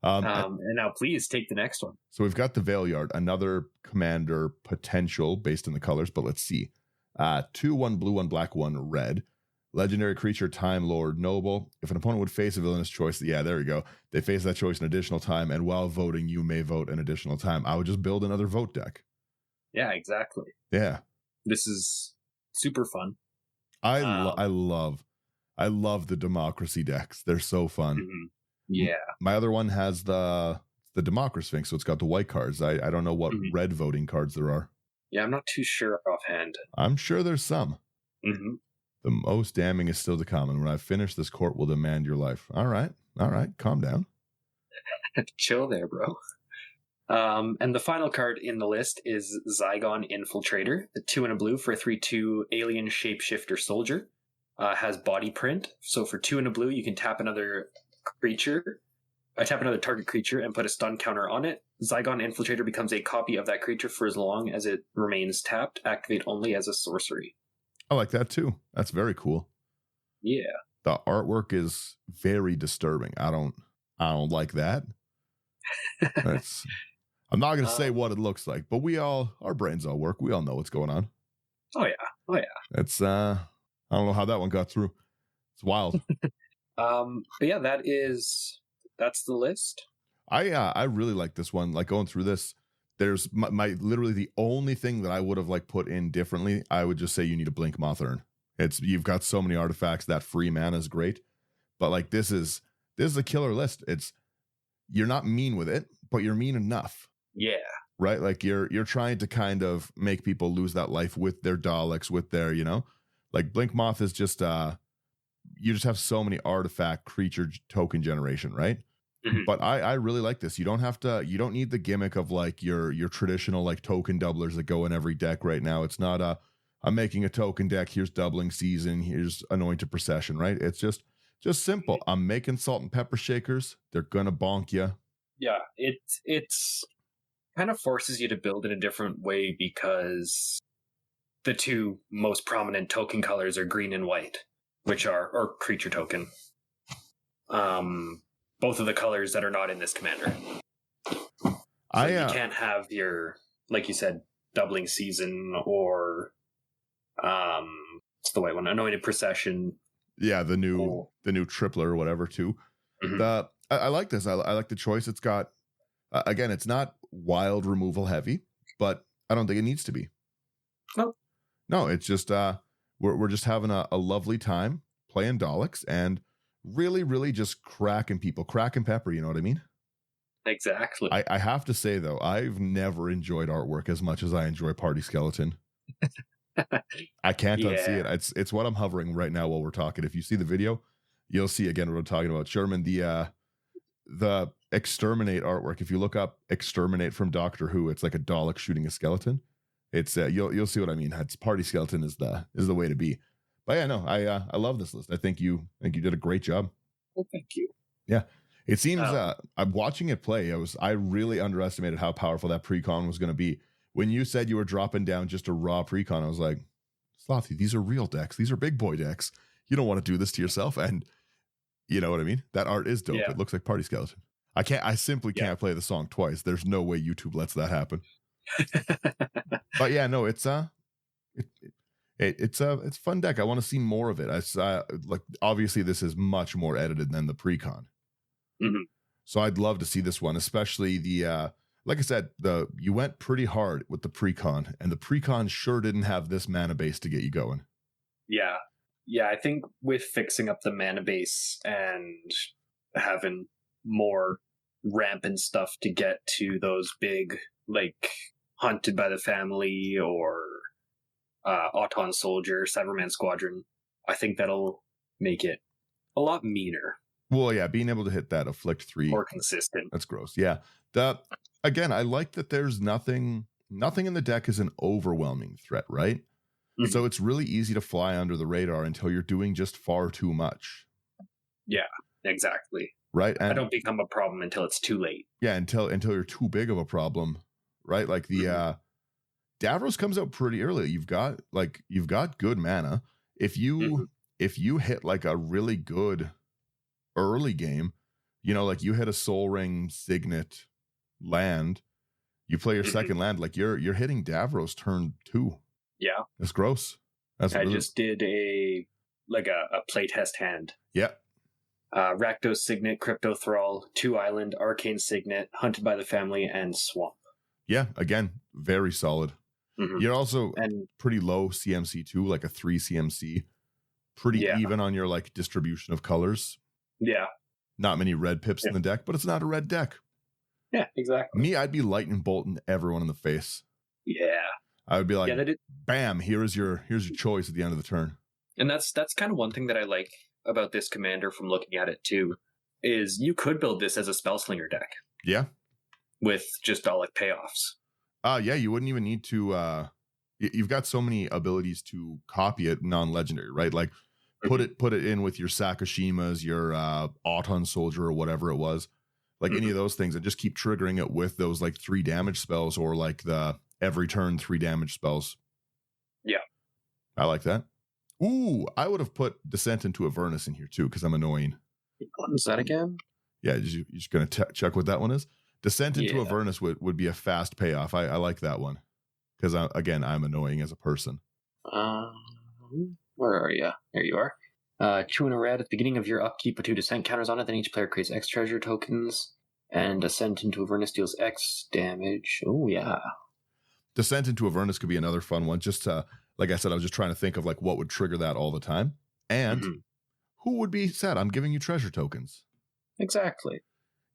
Speaker 2: And now please take the next one.
Speaker 1: So we've got the Veilyard, another commander potential based on the colors, but let's see. 2, 1 blue, 1 black, 1 red. Legendary creature, Time Lord Noble. If an opponent would face a villainous choice, yeah, there we go. They face that choice an additional time, and while voting, you may vote an additional time. I would just build another vote deck.
Speaker 2: Yeah, exactly.
Speaker 1: Yeah.
Speaker 2: This is super fun.
Speaker 1: I love the democracy decks. They're so fun.
Speaker 2: Mm-hmm. Yeah.
Speaker 1: My other one has the Democracy Sphinx, so it's got the white cards. I don't know what red voting cards there are.
Speaker 2: Yeah, I'm not too sure offhand.
Speaker 1: I'm sure there's some.
Speaker 2: Mm-hmm.
Speaker 1: The most damning is still to come, and when I've finished, this court will demand your life. All right, calm down.
Speaker 2: Chill there, bro. And the final card in the list is Zygon Infiltrator, the 2 and a blue for a 3/2 alien shapeshifter soldier. Has body print, so for 2 and a blue, you can tap another target creature and put a stun counter on it. Zygon Infiltrator becomes a copy of that creature for as long as it remains tapped. Activate only as a sorcery. I
Speaker 1: like that too. That's very cool.
Speaker 2: Yeah.
Speaker 1: The artwork is very disturbing. I don't like that. I'm not going to say what it looks like, but our brains all work. We all know what's going on.
Speaker 2: Oh yeah.
Speaker 1: It's I don't know how that one got through. It's wild.
Speaker 2: But yeah, that's the list.
Speaker 1: I really like this one. Like going through this, there's my literally the only thing that I would have like put in differently. I would just say you need a Blink Moth Urn. You've got so many artifacts. That free mana is great, but like this is a killer list. You're not mean with it, but you're mean enough.
Speaker 2: Yeah.
Speaker 1: Right. Like you're trying to kind of make people lose that life with their Daleks, with their, like Blink Moth is just you just have so many artifact creature token generation, right? Mm-hmm. But I really like this. You don't need the gimmick of like your traditional like token doublers that go in every deck right now. It's not I'm making a token deck, here's Doubling Season, here's Anointed Procession, right? It's just simple. I'm making Salt and Pepper Shakers. They're gonna bonk you.
Speaker 2: Yeah, it's kind of forces you to build in a different way because the 2 most prominent token colors are green and white, or creature token. Both of the colors that are not in this commander. So you can't have your, like you said, Doubling Season or what's the white one? Anointed Procession.
Speaker 1: Yeah, the new tripler or whatever too. Mm-hmm. I like this. I like the choice. It's got again, it's not wild removal heavy, but I don't think it needs to be. No, it's just we're just having a lovely time playing Daleks and really, really just cracking people, cracking pepper. You know what I mean?
Speaker 2: Exactly.
Speaker 1: I have to say though, I've never enjoyed artwork as much as I enjoy Party Skeleton. I can't unsee it. It's what I'm hovering right now while we're talking. If you see the video, you'll see again what I'm talking about. Sherman, the Exterminate artwork. If you look up Exterminate from Doctor Who, it's like a Dalek shooting a skeleton. It's you'll see what I mean. It's Party Skeleton is the way to be. But yeah, no, I love this list. I think you did a great job.
Speaker 2: Well, thank you.
Speaker 1: Yeah. It seems I'm watching it play. I really underestimated how powerful that precon was going to be. When you said you were dropping down just a raw precon, I was like, Slothy, these are real decks. These are big boy decks. You don't want to do this to yourself. And you know what I mean? That art is dope. Yeah. It looks like Party Skeleton. I simply can't play the song twice. There's no way YouTube lets that happen. But yeah, no, it's a fun deck. I want to see more of it. Like obviously this is much more edited than the precon.
Speaker 2: Mm-hmm.
Speaker 1: So I'd love to see this one, especially the like I said, you went pretty hard with the precon, and the precon sure didn't have this mana base to get you going.
Speaker 2: Yeah. Yeah, I think with fixing up the mana base and having more rampant stuff to get to those big, like Hunted by the Family or Auton Soldier, Cyberman Squadron, I think that'll make it a lot meaner.
Speaker 1: Well, yeah, being able to hit that Afflict 3.
Speaker 2: More consistent.
Speaker 1: That's gross. Yeah. Again, I like that there's nothing in the deck is an overwhelming threat, right? Mm-hmm. So it's really easy to fly under the radar until you're doing just far too much.
Speaker 2: Yeah, exactly.
Speaker 1: Right? And
Speaker 2: I don't become a problem until it's too late.
Speaker 1: Yeah, until you're too big of a problem, right? Like the Davros comes out pretty early. You've got good mana. If you hit like a really good early game, you know, like you hit a Soul Ring Signet land, you play your second land, like you're hitting Davros turn 2.
Speaker 2: Yeah,
Speaker 1: that's gross.
Speaker 2: I just did a playtest hand.
Speaker 1: Yeah.
Speaker 2: Rakdos Signet, Crypto Thrall, 2 Island, Arcane Signet, Hunted by the Family, and Swamp.
Speaker 1: Yeah, again, very solid. Mm-hmm. You're also pretty low CMC too, like a 3 CMC. Pretty even on your like distribution of colors.
Speaker 2: Yeah.
Speaker 1: Not many red pips in the deck, but it's not a red deck.
Speaker 2: Yeah, exactly.
Speaker 1: Me, I'd be lightning bolting everyone in the face.
Speaker 2: Yeah.
Speaker 1: I would be like, bam, here's your choice at the end of the turn.
Speaker 2: And that's kind of one thing that I like about this commander from looking at it too, is you could build this as a Spellslinger deck.
Speaker 1: Yeah.
Speaker 2: With just Dalek payoffs.
Speaker 1: Yeah, you wouldn't even need to you've got so many abilities to copy it non-legendary, right? Like put it in with your Sakashimas, your Auton Soldier or whatever it was. Like any of those things, and just keep triggering it with those like 3 damage spells or like the every turn 3 damage spells.
Speaker 2: Yeah.
Speaker 1: I like that. Ooh, I would have put Descent into Avernus in here too, because I'm annoying.
Speaker 2: What is that again?
Speaker 1: Yeah, you're just going to check what that one is? Descent into Avernus would be a fast payoff. I like that one. Because, I'm annoying as a person.
Speaker 2: Where are you? There you are. 2 in a red. At the beginning of your upkeep, put 2 Descent counters on it. Then each player creates X treasure tokens. And Descent into Avernus deals X damage. Oh, yeah.
Speaker 1: Descent into Avernus could be another fun one. Just like I said, I was just trying to think of like what would trigger that all the time. And who would be sad? I'm giving you treasure tokens.
Speaker 2: Exactly.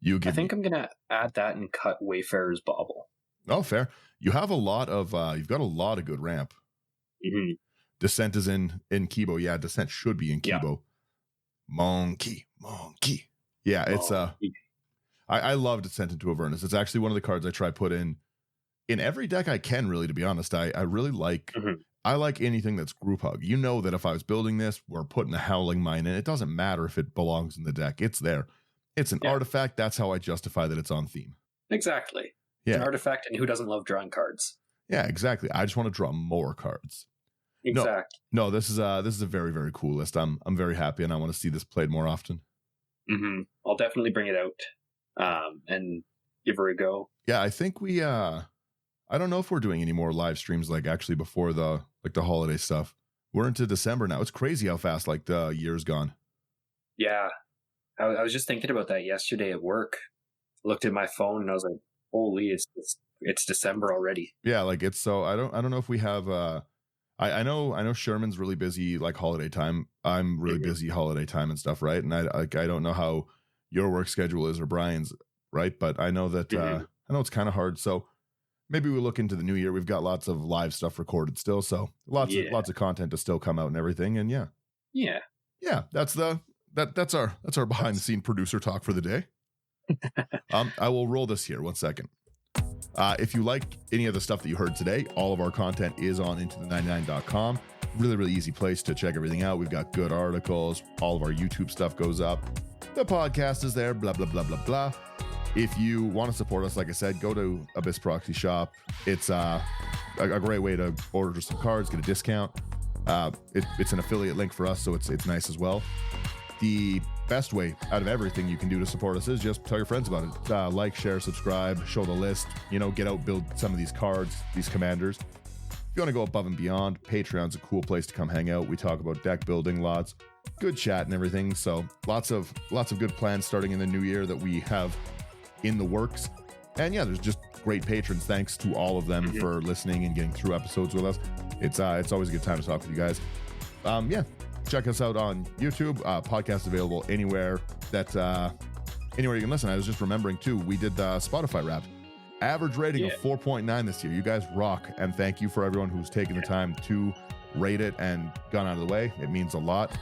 Speaker 2: I think I'm going to add that and cut Wayfarer's Bauble.
Speaker 1: Oh, fair. You have a lot of, you've got a lot of good ramp.
Speaker 2: Mm-hmm.
Speaker 1: Descent is in Kibo. Yeah, Descent should be in Kibo. Monkey. Yeah, it's, I love Descent into Avernus. It's actually one of the cards I try put in every deck I can, really, to be honest. I really like, I like anything that's group hug. You know that if I was building this, we're putting a Howling Mine in. It doesn't matter if it belongs in the deck. It's there. It's an artifact. That's how I justify that it's on theme.
Speaker 2: Exactly. Yeah. It's an artifact, and who doesn't love drawing cards?
Speaker 1: Yeah, exactly. I just want to draw more cards.
Speaker 2: Exactly.
Speaker 1: No, this is a very, very cool list. I'm very happy, and I want to see this played more often.
Speaker 2: Mm-hmm. I'll definitely bring it out and give her a go.
Speaker 1: Yeah, I think we I don't know if we're doing any more live streams like actually before the holiday stuff. We're into December now. It's crazy how fast like the year's gone.
Speaker 2: Yeah. I was just thinking about that yesterday at work. Looked at my phone and I was like, holy, it's December already. Yeah, like it's so I don't know if we have I know Sherman's really busy like holiday time. I'm really busy holiday time and stuff, right? And I don't know how your work schedule is or Brian's, right? But I know that I know it's kind of hard. So maybe we look into the new year. We've got lots of live stuff recorded still, so lots of content to still come out and everything. And yeah, that's our behind the scene producer talk for the day. I will roll this here 1 second. If you like any of the stuff that you heard today, all of our content is on into the 99.com.
Speaker 1: really, really easy place to check everything out. We've got good articles. All of our YouTube stuff goes up. The podcast is there, blah, blah, blah, blah, blah. If you want to support us, like I said, go to Abyss Proxy Shop. It's a great way to order some cards, get a discount. It's an affiliate link for us, so it's nice as well. The best way out of everything you can do to support us is just tell your friends about it. Like, share, subscribe, show the list, get out, build some of these cards, these commanders. If you want to go above and beyond, Patreon's a cool place to come hang out. We talk about deck building, lots, good chat and everything. So lots of good plans starting in the new year that we have in the works. And yeah, there's just great patrons. Thanks to all of them for listening and getting through episodes with us. It's always a good time to talk with you guys. Check us out on YouTube. Podcast available anywhere you can listen. I was just remembering too, we did the Spotify Wrapped. Average rating of 4.9 this year. You guys rock, and thank you for everyone who's taken the time to rate it and gone out of the way. It means a lot.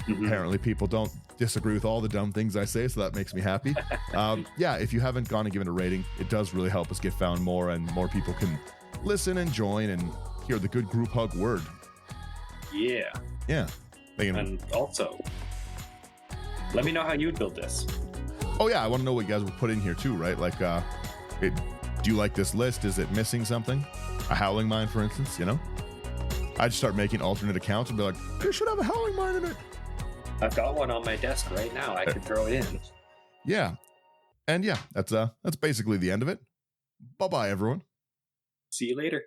Speaker 1: Apparently people don't disagree with all the dumb things I say, so that makes me happy. If you haven't gone and given a rating, it does really help us get found more, and more people can listen and join and hear the good group hug word. Yeah.
Speaker 2: And also, let me know how you'd build this.
Speaker 1: Oh yeah, I want to know what you guys would put in here too, right? Like, do you like this list? Is it missing something? A Howling Mine, for instance, I'd start making alternate accounts and be like, it should have a Howling Mine in it.
Speaker 2: I've got one on my desk right now. I could throw it in.
Speaker 1: Yeah. And yeah, that's basically the end of it. Bye-bye, everyone.
Speaker 2: See you later.